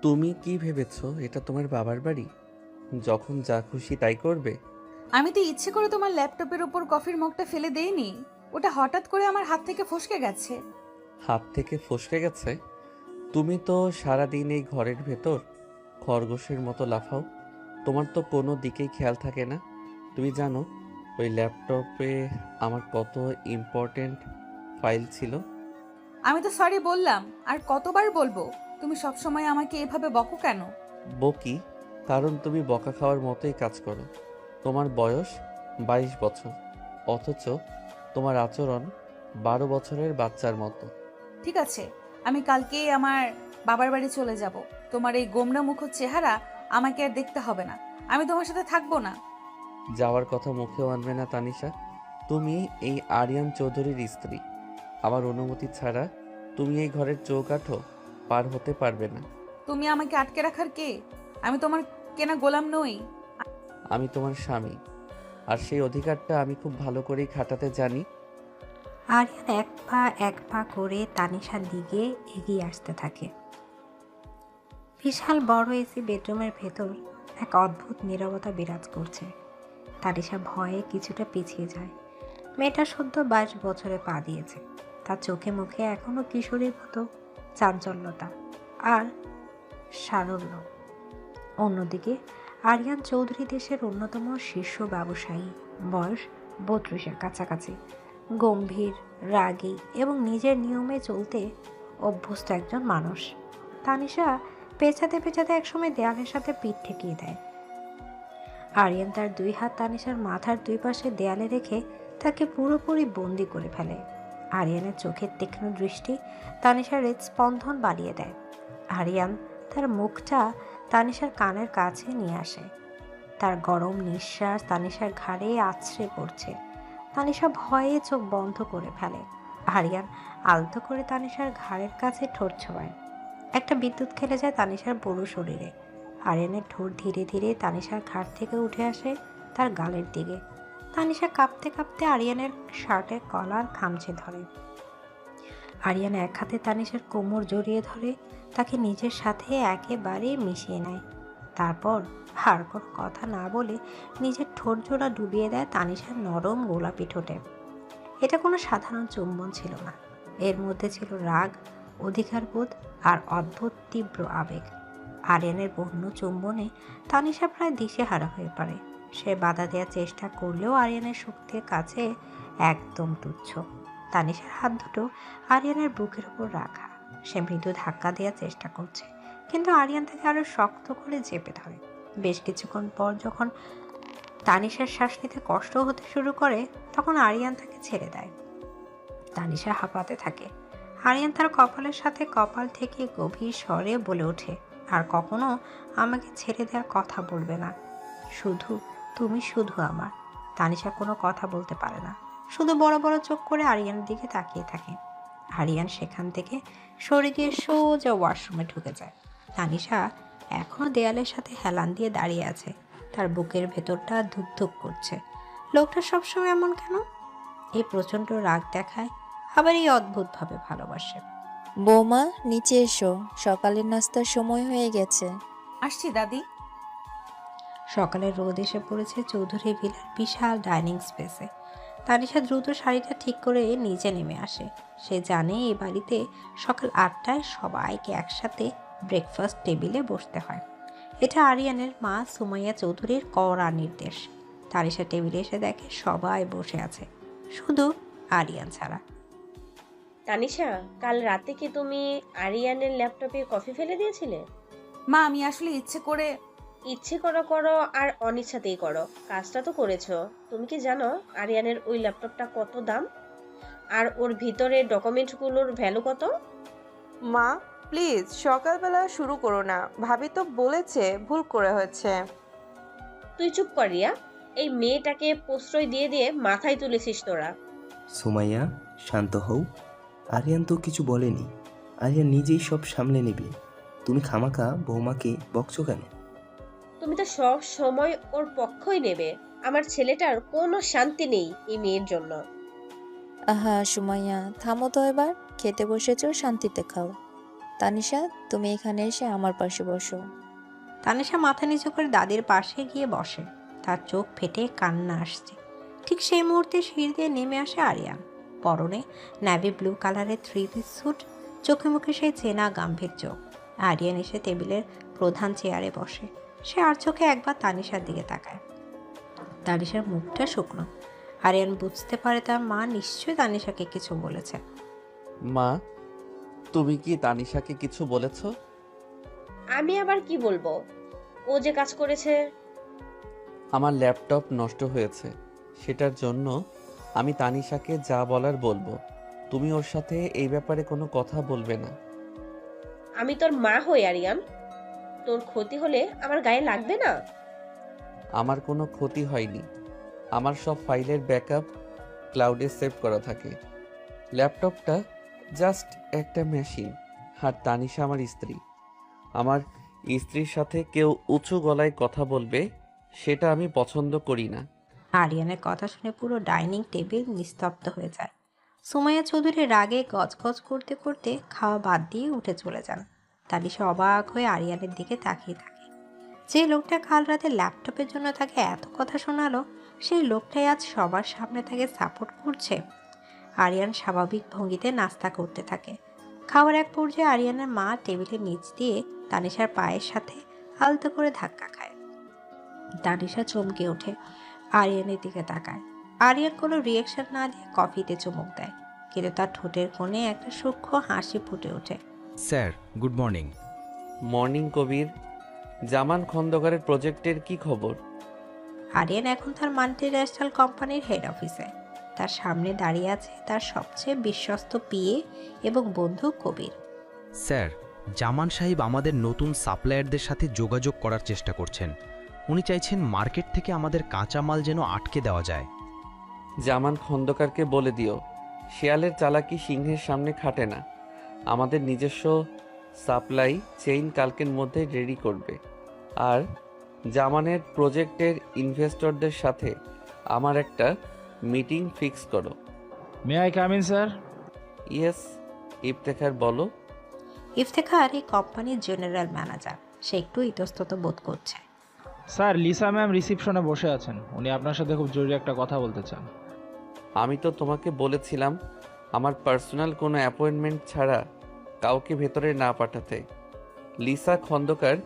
তুমি কি ভেবেছো এটা তোমার বাবার বাড়ি? যখন যা খুশি তাই করবে? আমি তো ইচ্ছে করে তোমার ল্যাপটপের ওপর কফির মগটা ফেলে দেইনি। ওটা হঠাৎ করে আমার হাত থেকে ফসকে গেছে। হাত থেকে ফসকে গেছে? তুমি তো সারা দিন এই ঘরের ভেতর খরগোশের মতো লাফাও। তোমার তো কোনো দিকেই খেয়াল থাকে না। তুমি জানো ওই ল্যাপটপে আমার কত ইম্পর্ট্যান্ট ফাইল ছিল? আমি তো সরি বললাম, আর কতবার বলবো? তুমি সবসময় আমাকে এভাবে বকো কেন? বকি কারণ তুমি বকা খাওয়ার মতোই কাজ করো। তোমার বয়স 22 বছর, অথচ তোমার আচরণ 12 বছরের বাচ্চার মতো। ঠিক আছে, আমি কালকেই আমার বাবার বাড়ি চলে যাব। তোমার এই গোমড়া মুখ চেহারা আমাকে আর দেখতে হবে না। আমি তোমার সাথে থাকবো না। যাওয়ার কথা মুখেও আনবে না তানিশা। তুমি এই আরিয়ান চৌধুরীর স্ত্রী। আমার অনুমতি ছাড়া তুমি এই ঘরের চৌকাঠও পার হতে পারবে না। তুমি আমাকে আটকে রাখার কে? আমি তোমার কেনা গোলাম নই। আমি তোমার স্বামী, আর সেই অধিকারটা আমি খুব ভালো করেই খাটাতে জানি। আরিয়ান এক পা করে তানিশার দিকে এগিয়ে আসতে থাকে। বিশাল বড় এসি বেডরুমের ভেতর এক অদ্ভুত নীরবতা বিরাজ করছে। তানিশা ভয়ে কিছুটা পিছিয়ে যায়। মেয়েটা সদ্য 22 বছরে পা দিয়েছে। তার চোখে মুখে এখনো কিশোরীর মতো চাঞ্চল্যতা আর সারল্য। অন্যদিকে আরিয়ান চৌধুরী দেশের অন্যতম শীর্ষ ব্যবসায়ী, বয়স 32-এর কাছাকাছি, গম্ভীর, রাগী এবং নিজের নিয়মে চলতে অভ্যস্ত একজন মানুষ। তানিশা পেছাতে পেছাতে একসময় দেয়ালের সাথে পিঠ ঠেকিয়ে দেয়। আরিয়ান তার 2 হাত তানিশার মাথার 2 পাশে দেয়ালে রেখে তাকে পুরোপুরি বন্দি করে ফেলে। আরিয়ানের চোখের তীক্ষ্ণ দৃষ্টি তানিশার হৃদস্পন্দন বাড়িয়ে দেয়। আরিয়ান তার মুখটা তানিশার কানের কাছে নিয়ে আসে। তার গরম নিঃশ্বাস তানিশার ঘাড়ে আছড়ে পড়ছে। তানিশা ভয়ে চোখ বন্ধ করে ফেলে। আরিয়ান আলতো করে তানিশার ঘাড়ের কাছে ঠোঁট ছোঁয়ায়। একটা বিদ্যুৎ খেলে যায় তানিশার পুরো শরীরে। আরিয়ানের ঠোঁট ধীরে ধীরে তানিশার ঘাড় থেকে উঠে আসে তার গালের দিকে। তানিশা কাঁপতে কাঁপতে আরিয়ানের শার্টের কলার খামচে ধরে। আরিয়ান এক হাতে তানিশার কোমর জড়িয়ে ধরে তাকে নিজের সাথে একেবারে মিশিয়ে নেয়। তারপর আর কোনো কথা না বলে নিজের ঠোঁট জোড়া ডুবিয়ে দেয় তানিশার নরম গোলাপি ঠোঁটে। এটা কোনো সাধারণ চুম্বন ছিল না। এর মধ্যে ছিল রাগ, অধিকারবোধ আর অদ্ভুত তীব্র আবেগ। আরিয়ানের বন্য চুম্বনে তানিশা প্রায় দিশেহারা হয়ে পড়ে। সে বাধা দেওয়ার চেষ্টা করলেও আরিয়ানের শক্তির কাছে একদম তুচ্ছ। তানিশার হাত দুটো আরিয়ানের বুকের উপর রাখা। সে মৃদু ধাক্কা দেওয়ার চেষ্টা করছে, কিন্তু আরিয়ান তাকে আরো শক্ত করে চেপে ধরে। বেশ কিছুক্ষণ পর যখন তানিশার শ্বাস নিতে কষ্ট হতে শুরু করে, তখন আরিয়ান তাকে ছেড়ে দেয়। তানিশা হাঁপাতে থাকে। আরিয়ান তার কপালের সাথে কপাল থেকে গভীর স্বরে বলে ওঠে, আর কখনো আমাকে ছেড়ে দেওয়ার কথা বলবে না। শুধু তুমি, শুধু আমার। তানিশা কোনো কথা বলতে পারে না, শুধু বড় বড় চোখ করে আরিয়ানের দিকে তাকিয়ে থাকে। আরিয়ান সেখান থেকে সরে গিয়ে সোজা ওয়াশরুমে ঢুকে যায়। তানিশা এখনো দেয়ালের সাথে হেলান দিয়ে দাঁড়িয়ে আছে। তার বুকের ভেতরটা ধুকধুক করছে। লোকটা সবসময় এমন কেন? এই প্রচণ্ড রাগ দেখায়, আবার এই অদ্ভুতভাবে ভালোবাসে। বৌমা, নিচে এসো, সকালের নাস্তার সময় হয়ে গেছে। আসছি দাদি। সকালের রোদ এসে পড়েছে চৌধুরী ভিলার বিশাল ডাইনিং স্পেসে। তানিশা দ্রুত শাড়িটা ঠিক করে নিচে নেমে আসে। সে জানে এই বাড়িতে সকাল 8টায় সবাইকে একসাথে ব্রেকফাস্ট টেবিলে বসতে হয়। এটা আরিয়ানের মা সুমাইয়া চৌধুরীর কড়া নির্দেশ। তানিশা টেবিলে এসে দেখে সবাই বসে আছে, শুধু আরিয়ান ছাড়া। তানিশা, কাল রাতে কি তুমি আরিয়ানের ল্যাপটপে কফি ফেলে দিয়েছিলে? মা, আমি আসলে ইচ্ছে করে। ইচ্ছে করো করো আর অনিচ্ছাতেই করো, কাজটা তো করেছো। তুমি কি জানো আরিয়ানের ওই ল্যাপটপটা কত দাম? আর ওর ভিতরে ডকুমেন্টগুলোর ভ্যালু কত? মা, প্লিজ সকালবেলা শুরু করো না। ভাবি তো বলেছে ভুল করে হয়েছে। তুই চুপ কর রিয়া। এই মেয়েটাকে প্রশ্রয় দিয়ে দিয়ে মাথায় তুলেছিস তোরা। সুমাইয়া, শান্ত হও। আরিয়ান তো কিছু বলেনি। আরিয়ান নিজেই সব সামলে নেবে। তুমি খামাখা বৌমাকে বকছো কেন? তুমি তো সব সময় ওর পক্ষই নেবে। আমার ছেলেটার কোনো শান্তি নেই এই মেয়ের জন্য। আহা সুমাইয়া, থামো তো এবার। খেতে বসেছো, শান্তিতে খাও। তানিশা, তুমি এখানে এসে আমার পাশে বসো। তানিশা মাথা নিচু করে দাদির পাশে গিয়ে বসে। তার চোখ ফেটে কান্না আসছে। ঠিক সেই মুহূর্তে সিঁড়ি দিয়ে নেমে আসে আরিয়ান। পরনে নেভি ব্লু কালারের 3 পিস স্যুট, চোখে মুখে সেই চেনা গাম্ভীর্য। আরিয়ান এসে টেবিলের প্রধান চেয়ারে বসে। সে আর চোখে একবার তানিশার দিকে তাকায়। তানিশার মুখটা শুকনো। আরিয়ান বুঝতে পারে তার মা নিশ্চয়ই তানিশাকে কিছু বলেছে। মা, তুমি কি তানিশাকে কিছু বলেছ? আমি আবার কি বলবো? ও যে কাজ করেছে। আমার ল্যাপটপ নষ্ট হয়েছে, সেটার জন্য আমি তানিশাকে যা বলার বলবো। তুমি ওর সাথে এই ব্যাপারে কোনো কথা বলবে না। আমি তোর মা হই আরিয়ান, তোর ক্ষতি হলে আমার গায়ে লাগবে না? আমার কোনো ক্ষতি হয়নি। আমার সব ফাইলের ব্যাকআপ ক্লাউডে সেভ করা থাকে। ল্যাপটপটা জাস্ট একটা মেশিন। আর তানিশা আমার স্ত্রী। আমার স্ত্রীর সাথে কেউ উঁচু গলায় কথা বলবে, সেটা আমি পছন্দ করি না। আরিয়ানের কথা শুনে পুরো ডাইনিং টেবিল নিস্তব্ধ হয়ে যায়। সুমাইয়া চৌধুরী রাগে গজগজ করতে করতে খাওয়া বাদ দিয়ে উঠে চলে যান। তানিশা অবাক হয়ে আরিয়ানের দিকে তাকিয়ে থাকে। যে লোকটা কাল রাতে ল্যাপটপের জন্য তাকে এত কথা শোনালো, সেই লোকটাই আজ সবার সামনে তাকে সাপোর্ট করছে। আরিয়ান স্বাভাবিক ভঙ্গিতে নাস্তা করতে থাকে। খাওয়ার এক পর্যায়ে আরিয়ানের মা টেবিলের নিচ দিয়ে তানিশার পায়ের সাথে আলতো করে ধাক্কা খায়। তানিশা চমকে ওঠে, আরিয়ানের দিকে তাকায়। আরিয়ান কোনো রিয়েকশন না দিয়ে কফিতে চুমুক দেয়, কিন্তু তার ঠোঁটের কোণে একটা সূক্ষ্ম হাসি ফুটে ওঠে। Sir, good morning. মর্নিং কবির। জামান খন্দকারের প্রজেক্টের কি খবর? আরিয়ান এখন তার মাল্টিন্যাশনাল কোম্পানির হেড অফিসে। তার সামনে দাঁড়িয়ে আছে তার সবচেয়ে বিশ্বস্ত পিএ এবং বন্ধু কবির। স্যার, জামান সাহেব আমাদের নতুন সাপ্লায়ারদের সাথে যোগাযোগ করার চেষ্টা করছেন। উনি চাইছেন মার্কেট থেকে আমাদের কাঁচামাল যেন আটকে দেওয়া যায়। জামান খন্দকারকে বলে দিও, শেয়ালের চালাকি সিংহের সামনে খাটে না। আমাদের নিজস্ব সাপ্লাই চেইন কালকের মধ্যে রেডি করবে। আর জামানের প্রজেক্টের ইনভেস্টরদের সাথে আমার একটা মিটিং ফিক্স করো। May I come in sir? Yes, Iftekhar বলো। ইফতেখার এই কোম্পানির জেনারেল ম্যানেজার। সে একটু ইতস্তত বোধ করছে। স্যার, লিসা ম্যাম রিসিপশনে বসে আছেন। উনি আপনার সাথে খুব জরুরি একটা কথা বলতে চান। আমি তো তোমাকে বলেছিলাম আমার পার্সোনাল কোনো অ্যাপয়েন্টমেন্ট ছাড়া কাউকে ভেতরে না পাঠাতে। লিসা খন্দকার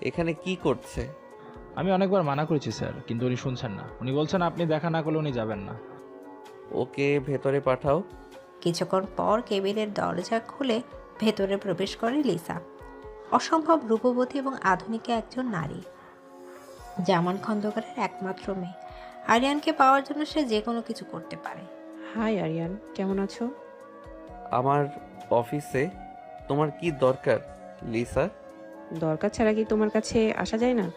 এখানে কি করছে? আমি অনেকবার মানা করেছি স্যার, কিন্তু উনি শুনছেন না। উনি বলছেন আপনি দেখা না করলে উনি যাবেন না। ওকে ভেতরে পাঠাও। কিছুক্ষণ পর কেবিনের দরজা খুলে ভেতরে প্রবেশ করে লিসা। অসম্ভব রূপবতী এবং আধুনিক একজন নারী। জামান খন্দকারের একমাত্র মেয়ে। আরিয়ানকে পাওয়ার জন্য সে যে কোনো কিছু করতে পারে। হাই আরিয়ান, কেমন আছো? আমার অফিসে তোমার কি দরকার লিসা? দরকার ছাড়া কি তোমার কাছে আসা যায় না?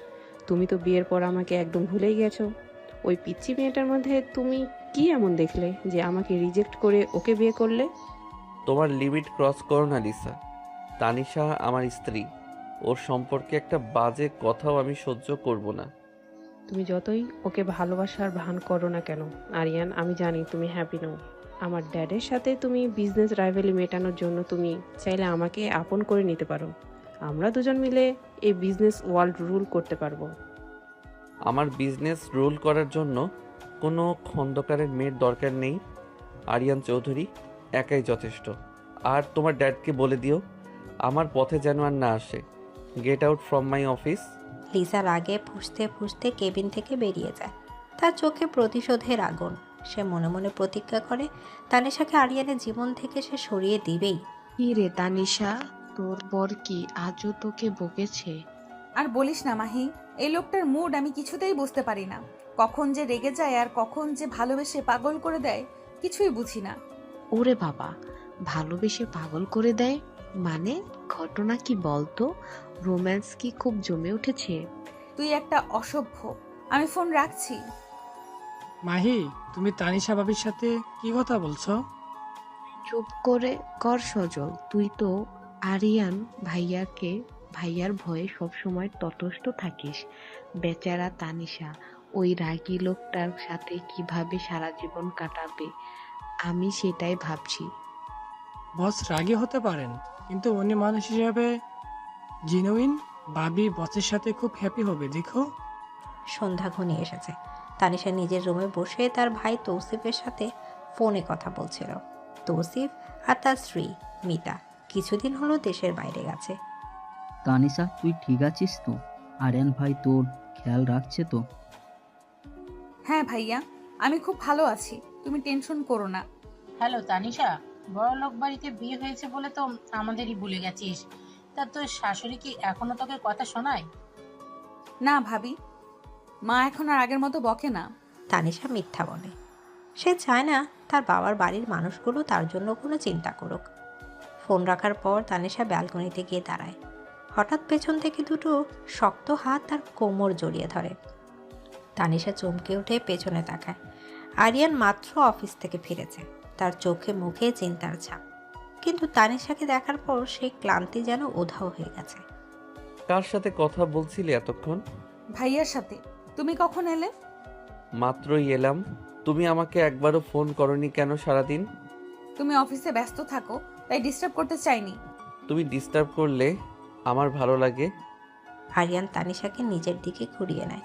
তুমি তো বিয়ের পর আমাকে একদম ভুলেই গেছো। ওই পিচ্চি মেয়েটার মধ্যে তুমি কি এমন দেখলে যে আমাকে রিজেক্ট করে ওকে বিয়ে করলে? তোমার লিমিট ক্রস করো না লিসা। তানিশা আমার স্ত্রী। ওর সম্পর্কে একটা বাজে কথাও আমি সহ্য করব না। তুমি যতই ওকে ভালোবাসার ভান করো না কেন আরিয়ান, আমি জানি তুমি হ্যাপি নও। আমার ড্যাডের সাথে তুমি বিজনেস রাইভেলি মেটানোর জন্য তুমি চাইলে আমাকে আপন করে নিতে পারো। আমরা দুজন মিলে এই বিজনেস ওয়ার্ল্ড রুল করতে পারবো। আমার বিজনেস রুল করার জন্য কোনো খন্দকারের মেয়ের দরকার নেই। আরিয়ান চৌধুরী একাই যথেষ্ট। আর তোমার ড্যাডকে বলে দিও আমার পথে যেন আর না আসে। Get out from my office. Lisa রাগে ফুঁসতে ফুঁসতে কেবিন থেকে বেরিয়ে যায়। তার চোখে প্রতিশোধের আগুন। সে মনে মনে প্রতিজ্ঞা করে তানিশাকে আরিয়ানের জীবন থেকে সে সরিয়ে দিবেই। কি রে তানিশা, তোর বর কি আজও তোকে বকেছে? আর বলিস না মাহি, এই লোকটার মুড আমি কিছুতেই বুঝতে পারি না। কখন যে রেগে যায় আর কখন যে ভালোবেসে পাগল করে দেয় কিছুই বুঝি না। ওরে বাবা, ভালোবেসে পাগল করে দেয় মানে? ঘটনা কি বলতো? রোম্যান্স কি খুব জমে উঠেছে? তুই একটা অসভ্য। আমি ফোন রাখছি। মাহি, তুমি তানিশা ভাবির সাথে কি কথা বলছো? চুপ করে কর সজল। তুই তো আরিয়ান ভাইয়ার ভয়ে সবসময় তটস্থ থাকিস। বেচারা তানিশা ওই রাগী লোকটার সাথে কিভাবে সারা জীবন কাটাবে, আমি সেটাই ভাবছি। বস রাগী হতে পারেন, কিন্তু উনি মানুষ হিসাবে জেনুইন। ভাবি বসের সাথে খুব হ্যাপি হবে, দেখো। সন্ধ্যা ঘনিয়ে এসেছে। তানিশা নিজের রুমে বসে তার ভাই তৌসিফের সাথে ফোনে কথা বলছিল। তৌসিফ আর তার স্ত্রী মিতা কিছুদিন হলো দেশের বাইরে গেছে। তানিশা, তুই ঠিক আছিস তো? আরিয়ান ভাই তোর খেয়াল রাখছে তো? হ্যাঁ ভাইয়া, আমি খুব ভালো আছি, তুমি টেনশন করো না। হ্যালো তানিশা, বড়লোক বাড়িতে বিয়ে হয়েছে বলে তো আমাদেরই ভুলে গেছিস। তা তোর শাশুড়ি কি এখনো তোকে কথা শোনায়? না ভাবি, মা এখন আর আগের মতো বকে না। তানিশা মিথ্যা বলে। সে চায় না তার বাবার বাড়ির মানুষগুলো তার জন্য কোনো চিন্তা করুক। ফোন রাখার পর তানিশা ব্যালকনিতে গিয়ে দাঁড়ায়। হঠাৎ পেছন থেকে দুটো শক্ত হাত তার কোমর জড়িয়ে ধরে। তানিশা চমকে উঠে পেছনে তাকায়। আরিয়ান মাত্র অফিস থেকে ফিরেছে। তার চোখে মুখে চিন্তার ছাপ, কিন্তু তানিশাকে দেখার পর সেই ক্লান্তি যেন উধাও হয়ে গেছে। কার সাথে কথা বলছিলে এতক্ষণ? ভাইয়ার সাথে। তুমি কখন এলে? মাত্রই এলাম। তুমি আমাকে একবারও ফোন করনি কেন সারাদিন? তুমি অফিসে ব্যস্ত থাকো, তাই ডিস্টার্ব করতে চাইনি। তুমি ডিস্টার্ব করলে আমার ভালো লাগে। আরিয়ান তানিশাকে নিজের দিকে ঘুরিয়ে নেয়।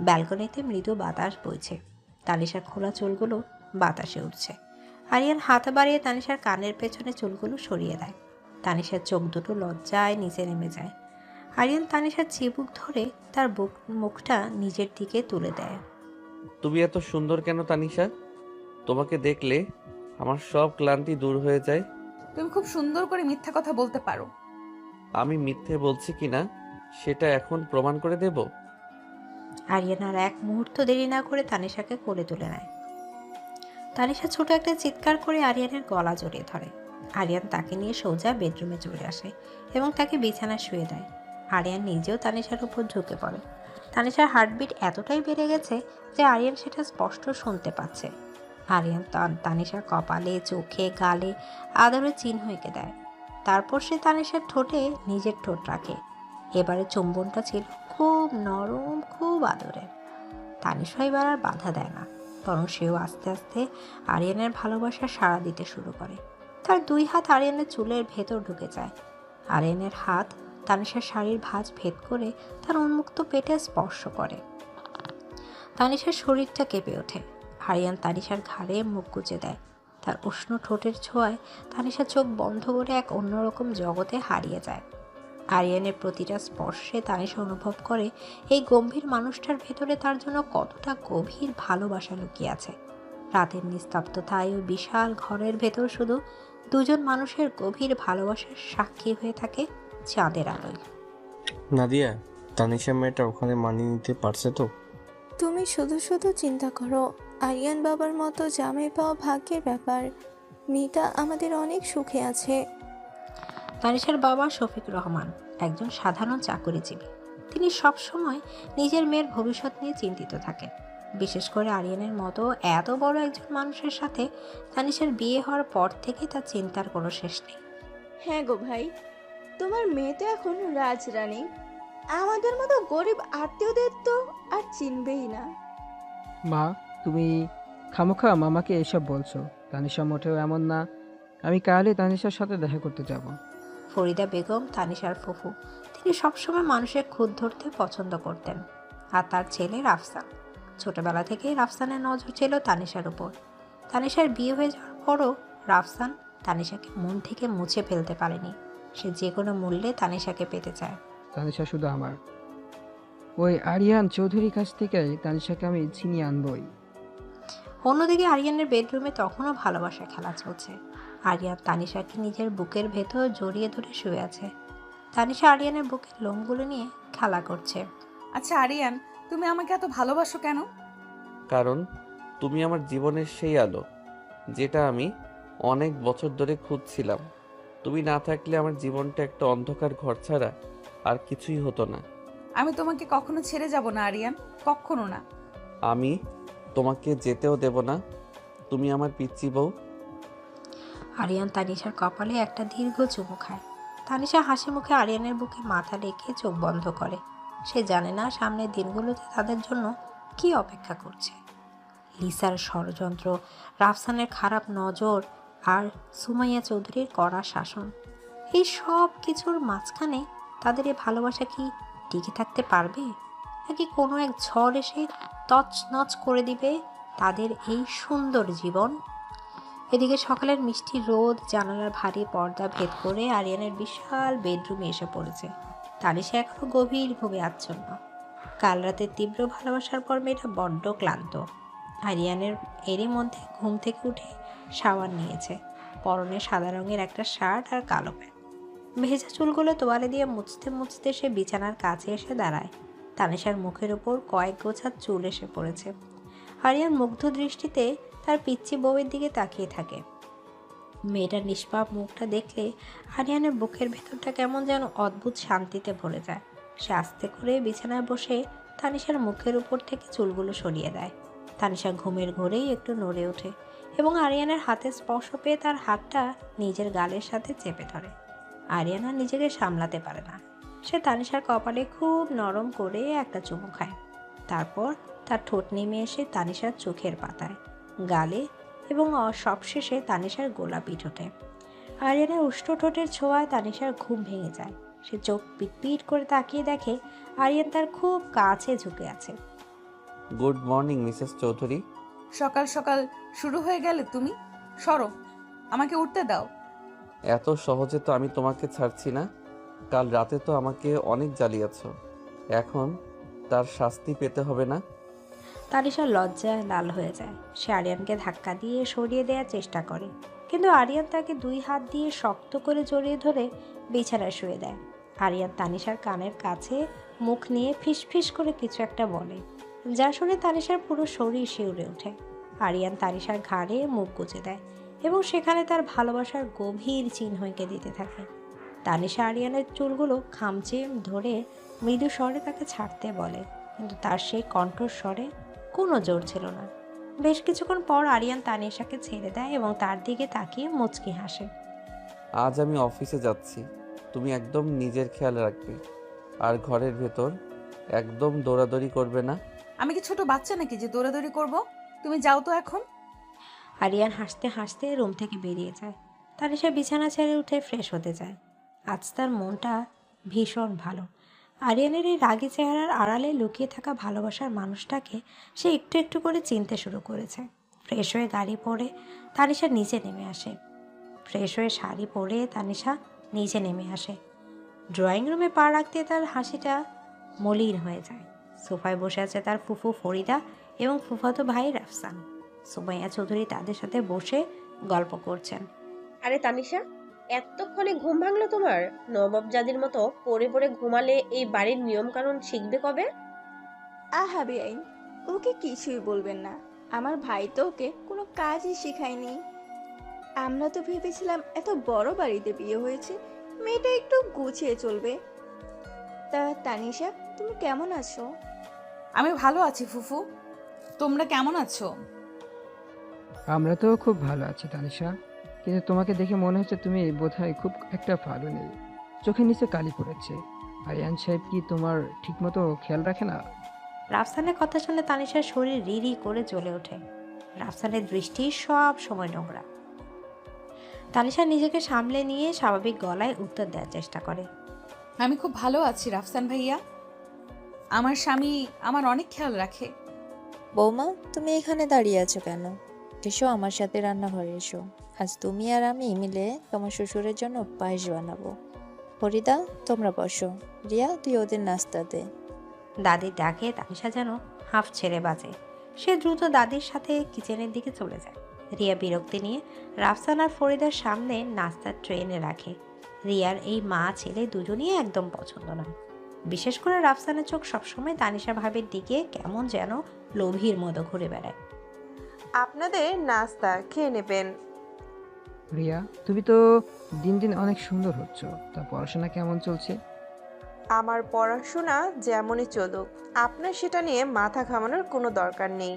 ব্যালকনিতে মৃদু বাতাস বইছে। তানিশার খোলা চুলগুলো বাতাসে উঠছে। আরিয়ান হাত বাড়িয়ে তানিশার কানের পেছনে চুলগুলো সরিয়ে দেয়। তানিশার চোখ দুটো লজ্জায় নিচে নেমে যায়। আরিয়ান তানিশার চিবুক ধরে তার মুখটা নিজের দিকে তুলে দেয়। তুমি এত সুন্দর কেন তানিশা? তোমাকে দেখলে আমার সব ক্লান্তি দূর হয়ে যায়। তুমি খুব সুন্দর করে মিথ্যা কথা বলতে পারো। আমি মিথ্যে বলছি কিনা সেটা এখন প্রমাণ করে দেব। আরিয়ান আর এক মুহূর্ত দেরি না করে তানিশাকে কোলে তুলে নেয়। তানিশা ছোট একটা চিৎকার করে আরিয়ানের গলা জড়িয়ে ধরে। আরিয়ান তাকে নিয়ে সোজা বেডরুমে চলে আসে এবং তাকে বিছানায় শুয়ে দেয়। আরিয়ান নিজেও তানিশার উপর ঝুঁকে পড়ে। তানিশার হার্টবিট এতটাই বেড়ে গেছে যে আরিয়ান সেটা স্পষ্ট শুনতে পাচ্ছে। আরিয়ান তানিশার কপালে, চোখে, গালে আদরের চিহ্ন এঁকে দেয়। তারপর সে তানিশার ঠোঁটে নিজের ঠোঁট রাখে। এবারে চুম্বনটা ছিল খুব নরম, খুব আদরের। তানিশা এবার আর বাধা দেয় না, বরং সেও আস্তে আস্তে আরিয়ানের ভালোবাসা সাড়া দিতে শুরু করে। তার দুই হাত আরিয়ানের চুলের ভেতর ঢুকে যায়। আরিয়ানের হাত তানিশার শাড়ির ভাঁজ ভেদ করে তার উন্মুক্ত পেটে স্পর্শ করে। তানিশার শরীরটা কেঁপে ওঠে। আরিয়ান তানিশার ঘাড়ে মুখ গুজে দেয়। তার উষ্ণ ঠোঁটের ছোঁয়ায় তানিশা চোখ বন্ধ করে এক অন্যরকম জগতে হারিয়ে যায়। আরিয়ানের প্রতিটা স্পর্শে তানিশা অনুভব করে এই গম্ভীর মানুষটার ভেতরে তার জন্য কতটা গভীর ভালোবাসা লুকিয়ে আছে। রাতের নিস্তব্ধতায় ও বিশাল ঘরের ভেতর শুধু দুজন মানুষের গভীর ভালোবাসার সাক্ষী হয়ে থাকে চাঁদের আলোয়। নাদিয়া, তানিশা মেয়েটা ওখানে মানিয়ে নিতে পারছে তো? তুমি শুধু শুধু চিন্তা করো। আরিয়ান বাবার মতো জামাই পাওয়া ভাগ্যের ব্যাপার। মেয়েটা আমাদের অনেক সুখে আছে। তানিশার বাবা শফিক রহমান একজন সাধারণ চাকরিজীবী। তিনি সবসময় নিজের মেয়ের ভবিষ্যৎ নিয়ে চিন্তিত থাকেন। বিশেষ করে আরিয়ানের মতো এত বড় একজন মানুষের সাথে তানিশার বিয়ে হওয়ার পর থেকে তার চিন্তার কোনো শেষ নেই। হ্যাঁ গো ভাই, তোমার মেয়ে তো এখন রাজরানী। আমাদের মতো গরিব আত্মীয়দের তো আর চিনবেই না। মা, তুমি খামোখা মামাকে এসব বলছো। তানিশা মোটেও এমন না। আমি কালই তানিশার সাথে দেখা করতে যাব। ফরিদা বেগম তানিশার ফুফু। তিনি সবসময় মানুষের খুঁত ধরতে পছন্দ করতেন। আর তার ছেলে রাফসান। ছোটবেলা থেকেই রাফসানের নজর ছিল তানিশার উপর। তানিশার বিয়ে হয়ে যাওয়ার পরও রাফসান তানিশাকে মন থেকে মুছে ফেলতে পারেনি। সে যে কোনো মূল্যে তানিশাকে পেতে চায়। তানিশা শুধু আমার। ওই আরিয়ান চৌধুরীর কাছ থেকে তানিশাকে আমি ছিনিয়ে আনবই। অন্যদিকে আরিয়ানের বেডরুমে তখনও ভালোবাসা খেলা চলছে। আরিয়ান তানিশাকে নিজের বুকের ভেতর জড়িয়ে ধরে শুয়ে আছে। তানিশা আরিয়ানের বুকের লোমগুলো নিয়ে খেলা করছে। আচ্ছা আরিয়ান, তুমি আমাকে এত ভালোবাসো কেন? কারণ তুমি আমার জীবনের সেই আলো, যেটা আমি অনেক বছর ধরে খুঁজছিলাম। তুমি না থাকলে আমার জীবনটা একটা অন্ধকার ঘর ছাড়া আর কিছুই হতো না। আমি তোমাকে কখনো ছেড়ে যাব না আরিয়ান, কখনো না। আমি তোমাকে যেতেও দেব না। তুমি আমার পিচ্চি বউ। আরিয়ান তানিশার কপালে একটা দীর্ঘ চুমু খায়। তানিশা হাসি মুখে আরিয়ানের বুকে মাথা রেখে চোখ বন্ধ করে। সে জানে না সামনের দিনগুলোতে তাদের জন্য কি অপেক্ষা করছে। লিসার ষড়যন্ত্র, রাফসানের খারাপ নজর আর সুমাইয়া চৌধুরীর কড়া শাসন। এই সব কিছুর মাঝখানে তাদের এই ভালোবাসা কি টিকে থাকতে পারবে, নাকি কোনো এক ঝড় এসে তছনছ করে দিবে তাদের এই সুন্দর জীবন? এদিকে সকালের মিষ্টি রোদ জানালার ভারী পর্দা ভেদ করে আরিয়ানের বিশাল বেডরুমে এসে পড়েছে। তানিশা এখনো গভীর ঘুমে আচ্ছন্ন। কাল রাতের তীব্র ভালোবাসার পর মেয়েটা বড্ড ক্লান্ত। আরিয়ানের এরই মধ্যে ঘুম থেকে উঠে শাওয়ার নিয়েছে। পরনে সাদা রঙের একটা শার্ট আর কালো প্যান্ট। ভেজা চুলগুলো তোয়ালে দিয়ে মুছতে মুছতে সে বিছানার কাছে এসে দাঁড়ায়। তানিশার মুখের ওপর কয়েক গোছা চুল এসে পড়েছে। আরিয়ান মুগ্ধ দৃষ্টিতে তার পিচ্চি বউয়ের দিকে তাকিয়ে থাকে। মেয়েটার নিষ্পাপ মুখটা দেখলে আরিয়ানের বুকের ভেতরটা কেমন যেন অদ্ভুত শান্তিতে ভরে যায়। সে আস্তে করে বিছানায় বসে তানিশার মুখের উপর থেকে চুলগুলো সরিয়ে দেয়। তানিশা ঘুমের ঘোরেই একটু নড়ে ওঠে এবং আরিয়ানের হাতে স্পর্শ পেয়ে তার হাতটা নিজের গালের সাথে চেপে ধরে। আরিয়ানা নিজেকে সামলাতে পারে না। সে তানিশার কপালে খুব নরম করে একটা চুমু খায়। তারপর তার ঠোঁট নেমে এসে তানিশার চোখের পাতায়, গালে এবং সবশেষে তানিশার গোলাপি ঠোঁটে। আরিয়ানের উষ্ণ ঠোঁটের ছোঁয়ায় তানিশার ঘুম ভেঙে যায়। সে চোখ পিটপিট করে তাকিয়ে দেখে আরিয়ান তার খুব কাছে ঝুঁকে আছে। Good morning Mrs Chowdhury. সকাল সকাল শুরু হয়ে গেলে তুমি? সরো, আমাকে উঠতে দাও। এত সহজে তো আমি তোমাকে ছাড়ছি না। কাল রাতে তো আমাকে অনেক জ্বালিয়েছ, এখন তার শাস্তি পেতে হবে না? তানিশা লজ্জায় লাল হয়ে যায়। সে আরিয়ানকে ধাক্কা দিয়ে সরিয়ে দেওয়ার চেষ্টা করে, কিন্তু আরিয়ান তাকে দুই হাত দিয়ে শক্ত করে জড়িয়ে ধরে বিছানায় শুয়ে দেয়। আরিয়ান তানিশার কানের কাছে মুখ নিয়ে ফিসফিস করে কিছু একটা বলে, যা শুনে তানিশার পুরো শরীর শিউরে ওঠে। আরিয়ান তানিশার ঘাড়ে মুখ গুজে দেয় এবং সেখানে তার ভালোবাসার গভীর চিহ্ন এঁকে দিতে থাকে। তানিশা আরিয়ানের চুলগুলো খামচে ধরে মৃদু স্বরে তাকে ছাড়তে বলে, কিন্তু তার সেই কণ্ঠস্বরে কোনো জোর ছিল না। বেশ কিছুক্ষণ পর আরিয়ান তানিশাকে ছেড়ে দেয় এবং তার দিকে তাকিয়ে মুচকি হাসে। আজ আমি অফিসে যাচ্ছি, তুমি একদম নিজের খেয়াল রাখবে, আর ঘরের ভেতর একদম দৌড়াদৌড়ি করবে না। আমি কি ছোট বাচ্চা নাকি যে দৌড়াদৌড়ি করব? তুমি যাও তো এখন। আরিয়ান হাসতে হাসতে রুম থেকে বেরিয়ে যায়। তানিশা বিছানা ছেড়ে উঠে ফ্রেশ হতে যায়। আজ তার মনটা ভীষণ ভালো। আরিয়ানের এই রাগী চেহারার আড়ালে লুকিয়ে থাকা ভালোবাসার মানুষটাকে সে একটু একটু করে চিনতে শুরু করেছে। ফ্রেশ হয়ে গাড়ি পরে তানিশা নিচে নেমে আসে। ড্রয়িং রুমে পা রাখতে তার হাসিটা মলিন হয়ে যায়। সোফায় বসে আছে তার ফুফু ফরিদা এবং ফুফাতো ভাই রাফসান। সুমাইয়া চৌধুরী তাদের সাথে বসে গল্প করছেন। আরে তানিশা, এতক্ষণে ঘুম ভাঙলো তোমার? নবাবজাদির মতো পড়ে পড়ে ঘুমালে এই বাড়ির নিয়ম কানুন শিখবে কবে? আহা বেআইন, ওকে কিছুই বলবেন না। আমার ভাই তো ওকে কোনো কাজই শেখায়নি। আমরা তো ভেবেছিলাম এত বড় বাড়িতে বিয়ে হয়েছে, মেয়েটা একটু গুছিয়ে চলবে। তা তানিশা, তুমি কেমন আছো? আমি ভালো আছি ফুফু, তোমরা কেমন আছো? আমরা তো খুব ভালো আছি তানিশা, কিন্তু তোমাকে দেখে মনে হচ্ছে তুমি বোধহয় খুব একটা ভালো নেই। চোখের নিচে কালি পড়েছে। আরিয়ান সাহেব কি তোমার ঠিকমতো খেয়াল রাখে না? রাফসানের কথা শুনে তানিশার শরীর রিরি করে জ্বলে ওঠে। রাফসানের দৃষ্টি সব সময় নোংরা। তানিশা নিজেকে সামলে নিয়ে স্বাভাবিক গলায় উত্তর দেওয়ার চেষ্টা করে। আমি খুব ভালো আছি রাফসান ভাইয়া, আমার স্বামী আমার অনেক খেয়াল রাখে। বৌমা, তুমি এখানে দাঁড়িয়ে আছো কেন? এসো আমার সাথে রান্নাঘরে এসো। আজ তুমি আর আমি মিলে তোমার শ্বশুরের জন্য পায়েস বানাবো। ফরিদা, তোমরা বসো। রিয়া, তুই ওদের নাস্তা দে। দাদির ডাকে তানিশা যেন হাঁফ ছেড়ে বাজে। সে দ্রুত দাদির সাথে কিচেনের দিকে চলে যায়। রিয়া বিরক্তি নিয়ে রাফসান আর ফরিদার সামনে নাস্তার ট্রেনে রাখে। রিয়ার এই মা ছেলে দুজনেই একদম পছন্দ নয়। বিশেষ করে রাফসানের চোখ সবসময় তানিশা ভাবির দিকে কেমন যেন লোভীর মতো ঘুরে বেড়ায়। আপনাদের নাস্তা খেয়ে নেবেন। রিয়া, তুমি তো দিন দিন অনেক সুন্দর হচ্ছ। তা পড়াশোনা কেমন চলছে? আমার পড়াশোনা যেমনই চলুক, আপনার সেটা নিয়ে মাথা ঘামানোর কোনো দরকার নেই।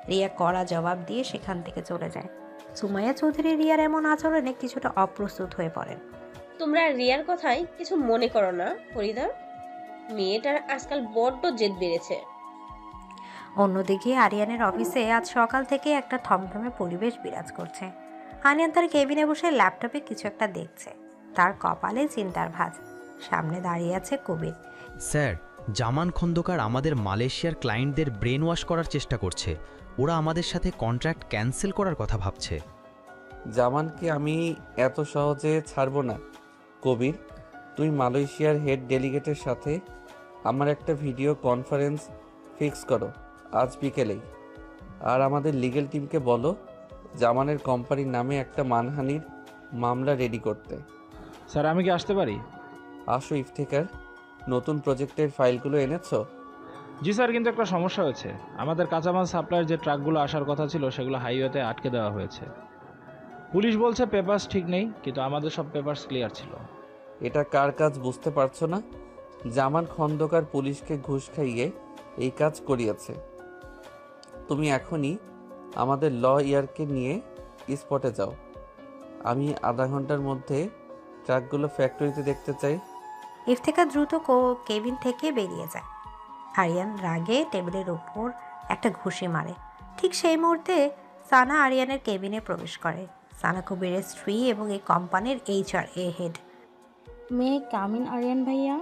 রিয়া কড়া জবাব দিয়ে সেখান থেকে চলে যায়। সুমাইয়া চৌধুরী রিয়ার এমন আচরণে কিছুটা অপ্রস্তুত হয়ে পড়েন। তোমরা রিয়ার কথাই কিছু মনে করো না ফরিদা, মেয়েটার আজকাল বড্ড জেদ বেড়েছে। অন্যদিকে আরিয়ানের অফিসে আজ সকাল থেকে একটা থমথমে পরিবেশ বিরাজ করছে। আরিয়ান তার কেবিনে বসে ল্যাপটপে কিছু একটা দেখছে। তার কপালে চিন্তার ভাঁজ। সামনে দাঁড়িয়ে আছে কবির। স্যার, জামান খন্দকার আমাদের মালয়েশিয়ার ক্লায়েন্টদের ব্রেন ওয়াশ করার চেষ্টা করছে। ওরা আমাদের সাথে কন্ট্রাক্ট ক্যান্সেল করার কথা ভাবছে। জামানকে আমি এত সহজে ছাড়ব না। কবির, তুই মালয়েশিয়ার হেড ডেলিগেটের সাথে আমার একটা ভিডিও কনফারেন্স ফিক্স করো আজ বিকেলেই। আর আমাদের লিগ্যাল টিমকে বলো জামানের কোম্পানির নামে একটা মানহানির মামলা রেডি করতে। স্যার, আমি কি আসতে পারি? আসো ইফতেখার, নতুন প্রজেক্টের ফাইলগুলো এনেছো? জি স্যার, কিন্তু একটা সমস্যা হয়েছে। আমাদের কাঁচামাল সাপ্লাইয়ের যে ট্রাকগুলো আসার কথা ছিল সেগুলো হাইওয়েতে আটকে দেওয়া হয়েছে। পুলিশ বলছে পেপারস ঠিক নেই, কিন্তু আমাদের সব পেপারস ক্লিয়ার ছিল। এটা কার কাজ বুঝতে পারছো না? জামান খন্দকার পুলিশকে ঘুষ খাইয়ে এই কাজ করিয়েছে। তুমি এখনই আমাদের ল ইয়ারকে নিয়ে স্পটে যাও। আমি আধা ঘন্টার মধ্যে ট্রাকগুলো ফ্যাক্টরিতে দেখতে চাই। ইফতেখার দ্রুত কেবিন থেকে বেরিয়ে যায়। আরিয়ান রাগে টেবিলের উপর একটা ঘুষি মারে। ঠিক সেই মুহূর্তে সানা আরিয়ানের কেবিনে প্রবেশ করে। সানা কবিরের স্ত্রী এবং এই কোম্পানির HRA হেড। মে কামিন আরিয়ান ভাইয়া?